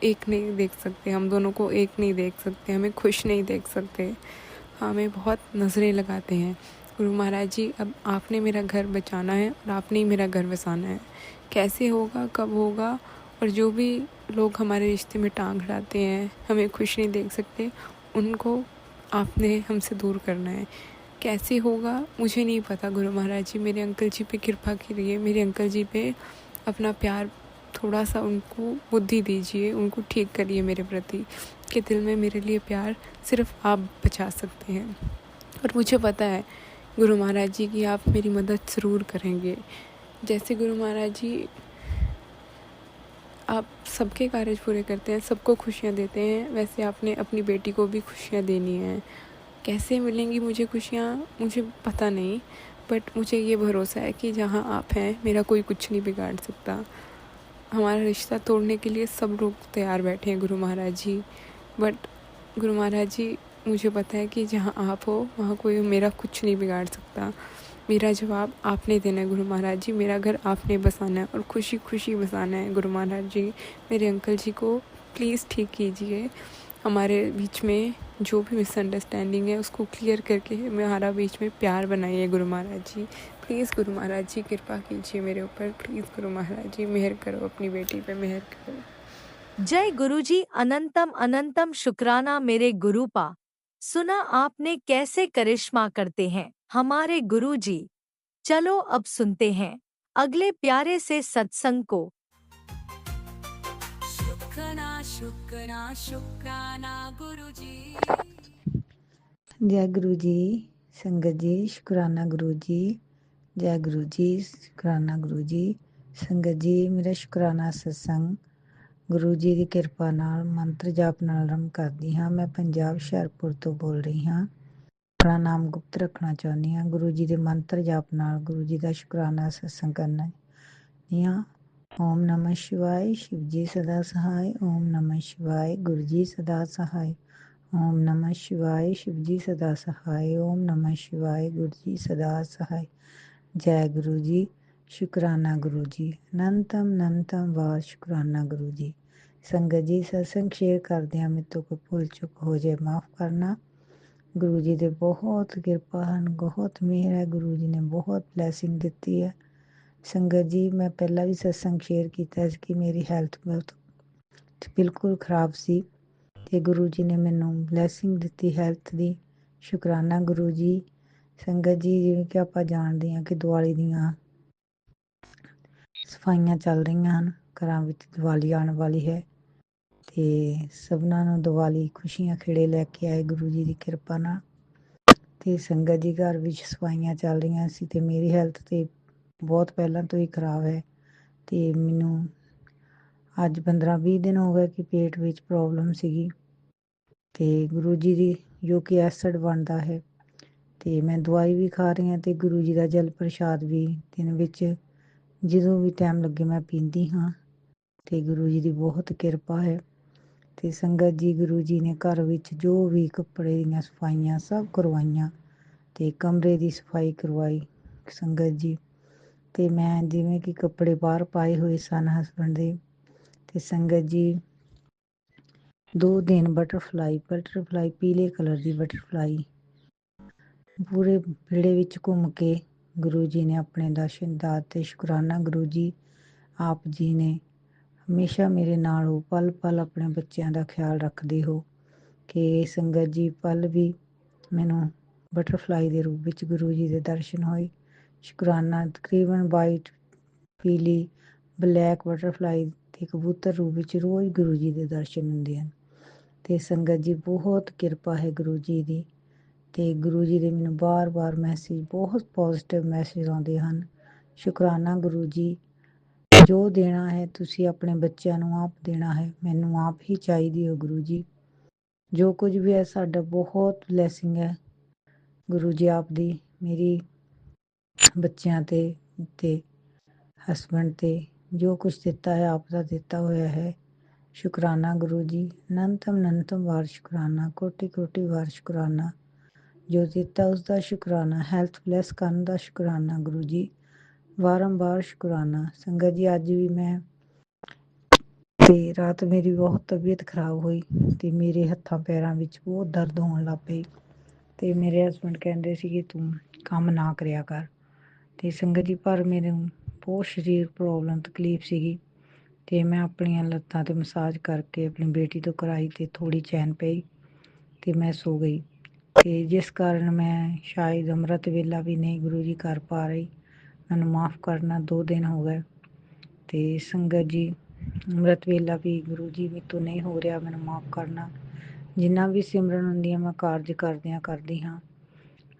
[SPEAKER 8] एक नहीं देख सकते, हम दोनों को एक नहीं देख सकते, हमें खुश नहीं देख सकते, हमें बहुत नज़रें लगाते हैं। गुरु महाराज जी, अब आपने मेरा घर बचाना है और आपने ही मेरा घर बसाना है। कैसे होगा, कब होगा, और जो भी लोग हमारे रिश्ते में टांग अड़ाते हैं, हमें खुश नहीं देख सकते, उनको आपने हमसे दूर करना है। कैसे होगा मुझे नहीं पता गुरु महाराज जी। मेरे अंकल जी पे कृपा करिए, मेरे अंकल जी पे अपना प्यार, थोड़ा सा उनको बुद्धि दीजिए, उनको ठीक करिए मेरे प्रति, कि दिल में मेरे लिए प्यार सिर्फ आप बचा सकते हैं। और मुझे पता है गुरु महाराज जी कि आप मेरी मदद ज़रूर करेंगे। जैसे गुरु महाराज जी आप सबके कार्य पूरे करते हैं, सबको खुशियाँ देते हैं, वैसे आपने अपनी बेटी को भी खुशियाँ देनी हैं। कैसे मिलेंगी मुझे खुशियाँ मुझे पता नहीं, बट मुझे ये भरोसा है कि जहाँ आप हैं मेरा कोई कुछ नहीं बिगाड़ सकता। हमारा रिश्ता तोड़ने के लिए सब लोग तैयार बैठे हैं गुरु महाराज जी, बट गुरु महाराज जी मुझे पता है कि जहाँ आप हो वहाँ कोई मेरा कुछ नहीं बिगाड़ सकता। मेरा जवाब आपने देना है गुरु महाराज जी, मेरा घर आपने बसाना है और खुशी खुशी बसाना है गुरु महाराज जी। मेरे अंकल जी को प्लीज़ ठीक कीजिए, हमारे बीच में जो भी मिसअंडरस्टैंडिंग है उसको क्लियर करके हमारा बीच में प्यार बनाइए गुरु महाराज जी। प्लीज़ गुरु महाराज जी कृपा कीजिए मेरे ऊपर। प्लीज़ गुरु महाराज जी मेहर करो, अपनी बेटी पे मेहर करो।
[SPEAKER 1] जय गुरुजी। अनंतम अनंतम शुक्राना मेरे गुरुपा। सुना आपने कैसे करिश्मा करते हैं हमारे गुरुजी। चलो अब सुनते हैं अगले प्यारे से सत्संग को।
[SPEAKER 3] शुक्राना शुक्राना शुक्राना गुरुजी।
[SPEAKER 9] जय गुरु जी। संगत जी शुकराना गुरु जी। जय गुरु जी। शुकराना गुरु जी। संगत जी मेरा शुकराना सत्संग गुरु जी ਦੀ ਕਿਰਪਾ ਨਾਲ ਮੰਤਰ ਜਾਪ ਨਾਲ ਆਰੰਭ ਕਰਦੀ ਹਾਂ। ਮੈਂ ਪੰਜਾਬ ਹੁਸ਼ਿਆਰਪੁਰ ਤੋਂ ਬੋਲ ਰਹੀ ਹਾਂ। ਆਪਣਾ ਨਾਮ ਗੁਪਤ ਰੱਖਣਾ ਚਾਹੁੰਦੀ ਹਾਂ। ਗੁਰੂ ਜੀ ਦੇ ਮੰਤਰ ਜਾਪ ਨਾਲ ਗੁਰੂ ਜੀ ਦਾ ਸ਼ੁਕਰਾਨਾ ਸਤਸੰਗ ਕਰਨਾ ਹਾਂ। ਓਮ ਨਮः शिवाय शिव जी सदा सहाय। ओम नमः शिवाय गुरु जी सदा सहाय। ओम नमः शिवाय शिव जी सदा सहाय। ओम नमः शिवाय गुरु जी सदा सहाय। जय गुरु जी। शुकराना गुरु जी। अनंतम वार शुकराना गुरु जी। संगत जी सत्संग शेयर करदे मेरे तो कोई भूल चुक हो जाए माफ़ करना। गुरु जी दे बहुत किरपा हैं, बहुत मेहर है। गुरु जी ने बहुत ब्लैसिंग दी है। संगत जी मैं पहला भी सत्संग शेयर किया कि मेरी हैल्थ बहुत बिल्कुल खराब सी ते गुरु जी ने मैनू ब्लैसिंग दी हैल्थ दी। शुकराना गुरु जी। संगत जी जिवें कि आपां जाणदे हां कि दिवाली दीआं सफाइयां चल रहीआं हन, घरां विच दिवाली आउण वाली है ते सबनां नूं दिवाली खुशियां खेड़े लैके आए गुरु जी दी किरपा नाल। ते संगत जी घर विच सफाइयां चल रहीआं सी ते मेरी हैल्थ ते बहुत पहलां तो ही खराब है ते मैनू अज 15-20 दिन हो गए कि पेट विच प्रॉब्लम सीगी ते गुरु जी दी यूरिक एसिड बनदा है ते मैं दवाई भी खा रही हाँ ते गुरु जी दा जल प्रसाद भी दिन विच ਜਦੋਂ भी टाइम लगे मैं पींदी हाँ ते गुरु जी दी बहुत किरपा है। ते संगत जी गुरु जी ने घर विच जो भी कपड़े दीआं सफाइयां सब करवाइयां ते कमरे दी सफाई करवाई संगत जी। ते मैं जिवें कि कपड़े बाहर पाए हुए सन हसबैंड दे ते संगत जी 2 दिन बटरफ्लाई पीले कलर दी बटरफ्लाई पूरे बेड़े विच घूम के गुरु जी ने अपने दर्शन दाते। शुकराना गुरु जी। आप जी ने हमेशा मेरे नाल हो पल पल अपने बच्चों का ख्याल रखते हो कि संगत जी पल भी मैनू बटरफ्लाई के रूप में गुरु जी के दर्शन होए। शुकराना। तकरीबन वाइट पीली ब्लैक बटरफ्लाई के कबूतर रूप में रोज़ गुरु जी के दर्शन होंदे हैं ते संगत जी बहुत किरपा है गुरु जी की। ते गुरु जी के मैनू बार बार मैसेज बहुत पॉजिटिव मैसेज आते हैं। शुकराना गुरु जी। जो देना है तुसी अपने बच्चों नू आप देना है, मैनू आप ही चाहिए हो गुरु जी। जो कुछ भी है साडा बहुत ब्लैसिंग है गुरु जी आप दी मेरी बच्चों ते हसबैंड ते जो कुछ दिता है आपका दिता हुआ है। शुकराना गुरु जी। अनंतम वार शुकराना, कोटि कोटि वार शुकराना। जो दिता उसका शुकराना, हैल्थ ब्लैस करने का शुकराना गुरु जी। वारंवार शुकराना। संगत जी अज भी मैं ते रात मेरी बहुत तबीयत खराब हुई ते मेरे हत्थां पैरां विच बहुत दर्द होने लग पई ते मेरे हसबैंड कहंदे सी कि तू काम ना करिया कर ते संगत जी पर मेरे बहुत शरीर प्रॉब्लम तकलीफ सीगी ते मैं अपनियां लत्तां ते मसाज करके अपनी बेटी तो कराई ते थोड़ी चैन पई ते मैं सो गई ते जिस कारण मैं शायद अमृत वेला भी नहीं गुरु जी कर पा रही। मैनू माफ़ करना 2 दिन हो गए ते संगत जी अमृत वेला भी गुरु जी मेरे तो नहीं हो रहा, मैनू माफ़ करना। जिन्ना भी सिमरन होंदियां मैं कारज करदी हाँ।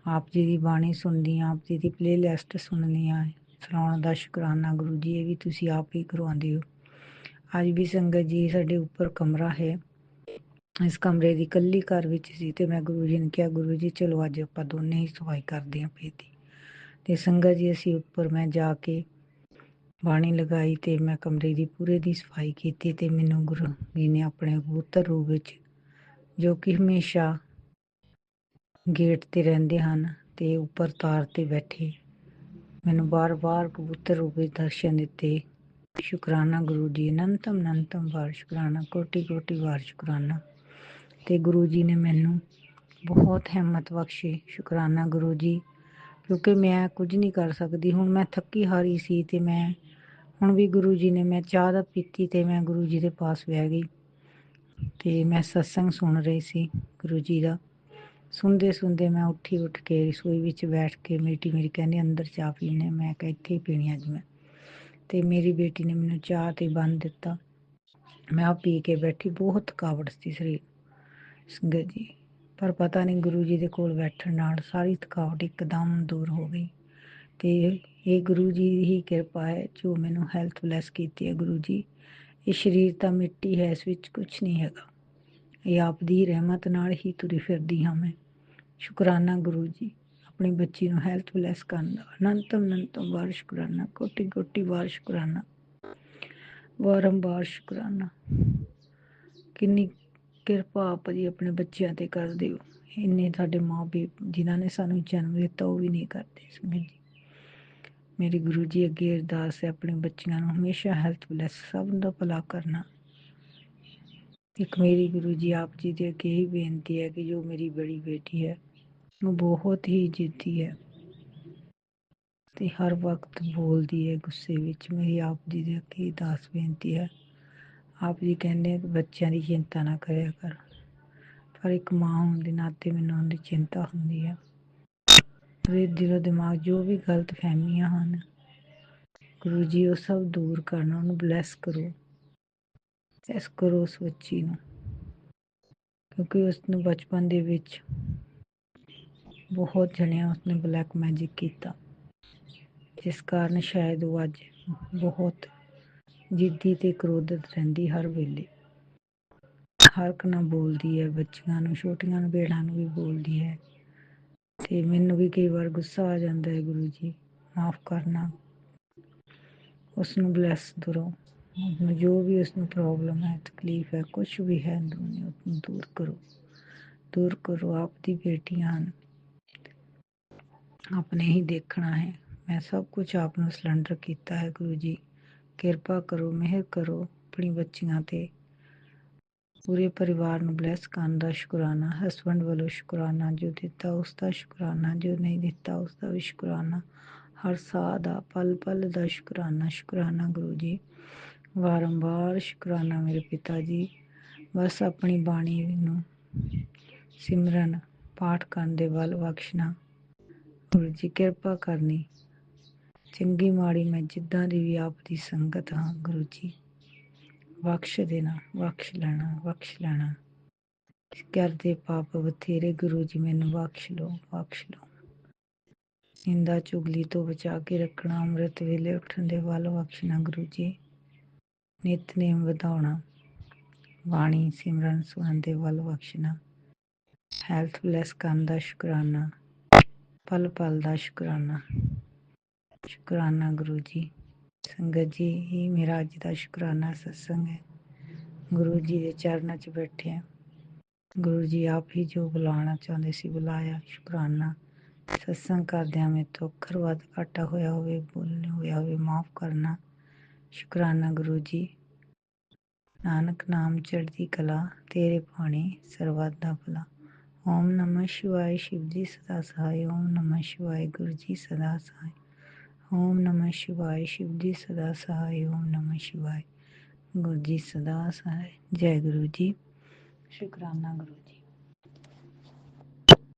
[SPEAKER 9] आप जी की बाणी सुनदी हाँ, आप जी की प्ले लिस्ट सुननी हाँ, सुनाउण दा शुकराना गुरु जी। ये भी तुसी आप ही करवांदे हो। अज भी संगत जी साडे उपर कमरा है, इस कमरे की कल्ली घर विच सी ते मैं गुरु जी ने कहा गुरु जी चलो अज आपां दोने ही सफाई करदे हां पेट दी ते संगत जी असीं उपर मैं जाके बाणी लगाई ते मैं कमरे की पूरे की सफाई की ते मैनू गुरु जी ने अपने कबूतर रूप विच जो कि हमेशा गेट ते रहिंदे हन ते उपर तार ते बैठे मैनू बार बार कबूतर रूप विच दर्शन दिते। शुकराना गुरु जी। अनंतम वार शुकराना, कोटि कोटि वार शुकराना। ਤੇ ਗੁਰੂ ਜੀ ਨੇ ਮੈਨੂੰ ਬਹੁਤ ਹਿੰਮਤ ਬਖਸ਼ੀ। ਸ਼ੁਕਰਾਨਾ ਗੁਰੂ ਜੀ, ਕਿਉਂਕਿ ਮੈਂ ਕੁਝ ਨਹੀਂ ਕਰ ਸਕਦੀ। ਹੁਣ ਮੈਂ ਥੱਕੀ ਹਾਰੀ ਸੀ ਤੇ ਮੈਂ ਹੁਣ ਵੀ ਗੁਰੂ ਜੀ ਨੇ, ਮੈਂ ਚਾਹ ਦਾ ਪੀਤੀ ਤੇ ਮੈਂ ਗੁਰੂ ਜੀ ਦੇ ਪਾਸ ਬਹਿ ਗਈ ਤੇ ਮੈਂ ਸਤਸੰਗ ਸੁਣ ਰਹੀ ਸੀ ਗੁਰੂ ਜੀ ਦਾ। ਸੁਣਦੇ ਮੈਂ ਉੱਠ ਕੇ ਰਸੋਈ ਵਿੱਚ ਬੈਠ ਕੇ ਮੇਰੀ ਕਹਿੰਦੀ ਅੰਦਰ ਚਾਹ ਪੀਣੇ। ਮੈਂ ਕਿਹਾ ਇੱਥੇ ਹੀ ਪੀਣੀ ਅੱਜ ਮੈਂ। ਤੇ ਮੇਰੀ ਬੇਟੀ ਨੇ ਮੈਨੂੰ ਚਾਹ ਤੇ ਬੰਨ ਦਿੱਤਾ। ਮੈਂ ਆ ਪੀ ਕੇ ਬੈਠੀ, ਬਹੁਤ ਥਕਾਵਟ ਸੀ ਸਰੀਰ ਸੰਗਤ ਜੀ, ਪਰ ਪਤਾ ਨਹੀਂ ਗੁਰੂ ਜੀ ਦੇ ਕੋਲ ਬੈਠਣ ਨਾਲ ਸਾਰੀ ਥਕਾਵਟ ਇੱਕਦਮ ਦੂਰ ਹੋ ਗਈ। ਤੇ ਇਹ ਗੁਰੂ ਜੀ ਦੀ ਹੀ ਕਿਰਪਾ ਹੈ ਜੋ ਮੈਨੂੰ ਹੈਲਥ ਬਲੈਸ ਕੀਤੀ ਹੈ। ਗੁਰੂ ਜੀ, ਇਹ ਸਰੀਰ ਤਾਂ ਮਿੱਟੀ ਹੈ, ਇਸ ਵਿੱਚ ਕੁਛ ਨਹੀਂ ਹੈਗਾ। ਇਹ ਆਪ ਦੀ ਰਹਿਮਤ ਨਾਲ ਹੀ ਤੁਰੀ ਫਿਰਦੀ ਹਾਂ ਮੈਂ। ਸ਼ੁਕਰਾਨਾ ਗੁਰੂ ਜੀ, ਆਪਣੀ ਬੱਚੀ ਨੂੰ ਹੈਲਥ ਬਲੈਸ ਕਰਨ ਦਾ ਅਨੰਤਮ ਵਾਰ ਸ਼ੁਕਰਾਨਾ, ਕੋਟੀ ਵਾਰ ਸ਼ੁਕਰਾਨਾ, ਵਾਰੰਵਾਰ ਸ਼ੁਕਰਾਨਾ। ਕਿੰਨੀ ਕਿਰਪਾ ਆਪ ਜੀ ਆਪਣੇ ਬੱਚਿਆਂ ਤੇ ਕਰਦੇ ਹੋ। ਇੰਨੇ ਸਾਡੇ ਮਾਂ ਬਾਪ ਜਿਨ੍ਹਾਂ ਨੇ ਸਾਨੂੰ ਜਨਮ ਦਿੱਤਾ ਉਹ ਵੀ ਨਹੀਂ ਕਰਦੇ ਸੰਗਤ ਜੀ। ਮੇਰੇ ਗੁਰੂ ਜੀ ਅੱਗੇ ਅਰਦਾਸ ਹੈ ਆਪਣੇ ਬੱਚਿਆਂ ਨੂੰ ਹਮੇਸ਼ਾ ਹੈਲਥ ਬਲੈਸ, ਸਭ ਦਾ ਭਲਾ ਕਰਨਾ। ਇੱਕ ਮੇਰੀ ਗੁਰੂ ਜੀ ਆਪ ਜੀ ਦੇ ਅੱਗੇ ਹੀ ਬੇਨਤੀ ਹੈ ਕਿ ਜੋ ਮੇਰੀ ਬੜੀ ਬੇਟੀ ਹੈ ਉਹ ਬਹੁਤ ਹੀ ਜਿੱਦੀ ਹੈ ਤੇ ਹਰ ਵਕਤ ਬੋਲਦੀ ਹੈ ਗੁੱਸੇ ਵਿੱਚ। ਮੇਰੀ ਆਪ ਜੀ ਦੇ ਅੱਗੇ ਅਰਦਾਸ ਬੇਨਤੀ ਹੈ। ਆਪ ਜੀ ਕਹਿੰਦੇ ਕਿ ਬੱਚਿਆਂ ਦੀ ਚਿੰਤਾ ਨਾ ਕਰਿਆ ਕਰ, ਪਰ ਇੱਕ ਮਾਂ ਹੋਣ ਦੇ ਨਾਤੇ ਮੈਨੂੰ ਉਹਦੀ ਚਿੰਤਾ ਹੁੰਦੀ ਹੈ। ਉਹਦੇ ਦਿਲੋਂ ਦਿਮਾਗ ਜੋ ਵੀ ਗਲਤ ਫਹਿਮੀਆਂ ਹਨ ਗੁਰੂ ਜੀ ਉਹ ਸਭ ਦੂਰ ਕਰਨਾ, ਉਹਨੂੰ ਬਲੈਸ ਕਰੋ, ਬਲੈਸ ਕਰੋ ਉਸ ਬੱਚੀ ਨੂੰ, ਕਿਉਂਕਿ ਉਸਨੂੰ ਬਚਪਨ ਦੇ ਵਿੱਚ ਬਹੁਤ ਜਣਿਆਂ ਉਸਨੇ ਬਲੈਕ ਮੈਜਿਕ ਕੀਤਾ, ਜਿਸ ਕਾਰਨ ਸ਼ਾਇਦ ਉਹ ਅੱਜ ਬਹੁਤ ਜਿੱਦੀ ਤੇ ਕ੍ਰੋਧਿਤ ਰਹਿੰਦੀ ਹਰ ਵੇਲੇ। ਹਰ ਇੱਕ ਨਾਲ ਬੋਲਦੀ ਹੈ, ਬੱਚੀਆਂ ਨੂੰ, ਛੋਟੀਆਂ ਨੂੰ, ਬੇੜਾਂ ਨੂੰ ਵੀ ਬੋਲਦੀ ਹੈ ਤੇ ਮੈਨੂੰ ਵੀ ਕਈ ਵਾਰ ਗੁੱਸਾ ਆ ਜਾਂਦਾ ਹੈ। ਗੁਰੂ ਜੀ ਮਾਫ ਕਰਨਾ, ਉਸਨੂੰ ਬਲੈਸ ਕਰੋ, ਉਸਨੂੰ ਜੋ ਵੀ ਉਸਨੂੰ ਪ੍ਰੋਬਲਮ ਹੈ, ਤਕਲੀਫ ਹੈ, ਕੁਛ ਵੀ ਹੈ ਅੰਦਰੂਨੀ ਉਸਨੂੰ ਦੂਰ ਕਰੋ। ਆਪ ਦੀ ਬੇਟੀਆਂ ਹਨ, ਆਪਣੇ ਹੀ ਦੇਖਣਾ ਹੈ। ਮੈਂ ਸਭ ਕੁਝ ਆਪ ਨੂੰ ਸਿਲੰਡਰ ਕੀਤਾ ਹੈ। ਗੁਰੂ ਜੀ ਕਿਰਪਾ ਕਰੋ, ਮਿਹਰ ਕਰੋ ਆਪਣੀ ਬੱਚੀਆਂ ਤੇ, ਪੂਰੇ ਪਰਿਵਾਰ ਨੂੰ ਬਲੈਸ ਕਰਨ ਦਾ ਸ਼ੁਕਰਾਨਾ। ਹਸਬੈਂਡ ਵੱਲੋਂ ਸ਼ੁਕਰਾਨਾ, ਜੋ ਦਿੱਤਾ ਉਸ ਦਾ ਸ਼ੁਕਰਾਨਾ, ਜੋ ਨਹੀਂ ਦਿੱਤਾ ਉਸ ਦਾ ਵੀ ਸ਼ੁਕਰਾਨਾ। ਹਰ ਸਾਹ ਦਾ, ਪਲ ਪਲ ਦਾ ਸ਼ੁਕਰਾਨਾ ਗੁਰੂ ਜੀ, ਵਾਰੰਵਾਰ ਸ਼ੁਕਰਾਨਾ ਮੇਰੇ ਪਿਤਾ ਜੀ। ਬਸ ਆਪਣੀ ਬਾਣੀ ਨੂੰ ਸਿਮਰਨ ਪਾਠ ਕਰਨ ਦੇ ਵੱਲ ਬਖਸ਼ਣਾ ਗੁਰੂ ਜੀ, ਕਿਰਪਾ ਕਰਨੀ। ਚੰਗੀ ਮਾੜੀ ਮੈਂ ਜਿੱਦਾਂ ਦੀ ਵੀ ਆਪ ਦੀ ਸੰਗਤ ਹਾਂ ਗੁਰੂ ਜੀ, ਬਖਸ਼ ਦੇਣਾ, ਬਖਸ਼ ਲੈਣਾ। ਕਰਦੇ ਪਾਪ ਬਥੇਰੇ ਗੁਰੂ ਜੀ ਮੈਨੂੰ ਬਖਸ਼ ਲਓ। ਨਿੰਦਾ ਚੁਗਲੀ ਤੋਂ ਬਚਾ ਕੇ ਰੱਖਣਾ, ਅੰਮ੍ਰਿਤ ਵੇਲੇ ਉੱਠਣ ਦੇ ਵੱਲ ਬਖਸ਼ਣਾ ਗੁਰੂ ਜੀ, ਨਿਤਨੇਮ ਵਧਾਉਣਾ, ਬਾਣੀ ਸਿਮਰਨ ਸੁਣਨ ਦੇ ਵੱਲ ਬਖਸ਼ਣਾ, ਹੈਲਥ ਬਲੈਸ ਕਰਨ ਦਾ ਸ਼ੁਕਰਾਨਾ, ਪਲ ਪਲ ਦਾ ਸ਼ੁਕਰਾਨਾ ਗੁਰੂ ਜੀ। ਸੰਗਤ ਜੀ, ਇਹ ਮੇਰਾ ਅੱਜ ਦਾ ਸ਼ੁਕਰਾਨਾ ਸਤਸੰਗ ਹੈ। ਗੁਰੂ ਜੀ ਦੇ ਚਰਨਾਂ 'ਚ ਬੈਠੇ ਆ। ਗੁਰੂ ਜੀ ਆਪ ਹੀ ਜੋ ਬੁਲਾਉਣਾ ਚਾਹੁੰਦੇ ਸੀ ਬੁਲਾਇਆ। ਸ਼ੁਕਰਾਨਾ। ਸਤਸੰਗ ਕਰਦਿਆਂ ਮੇਰੇ ਤੋਂ ਅੱਖਰ ਵੱਧ ਘਾਟਾ ਹੋਇਆ ਹੋਵੇ, ਬੋਲਣ ਹੋਇਆ ਹੋਵੇ, ਮਾਫ ਕਰਨਾ। ਸ਼ੁਕਰਾਨਾ ਗੁਰੂ ਜੀ। ਨਾਨਕ ਨਾਮ ਚੜ੍ਹਦੀ ਕਲਾ, ਤੇਰੇ ਭਾਣੇ ਸਰਬੱਤ ਦਾ ਭਲਾ। ਓਮ ਨਮः शिवाय शिव जी सदा सहाय। ओम नमः शिवाय गुरु जी सदा सहाय। ओम नमः शिवाय शिव जी सदा सहाय। ओम नमः शिवाय गुरु जी सदा सहाय। जय गुरु जी। शुकराना गुरु जी।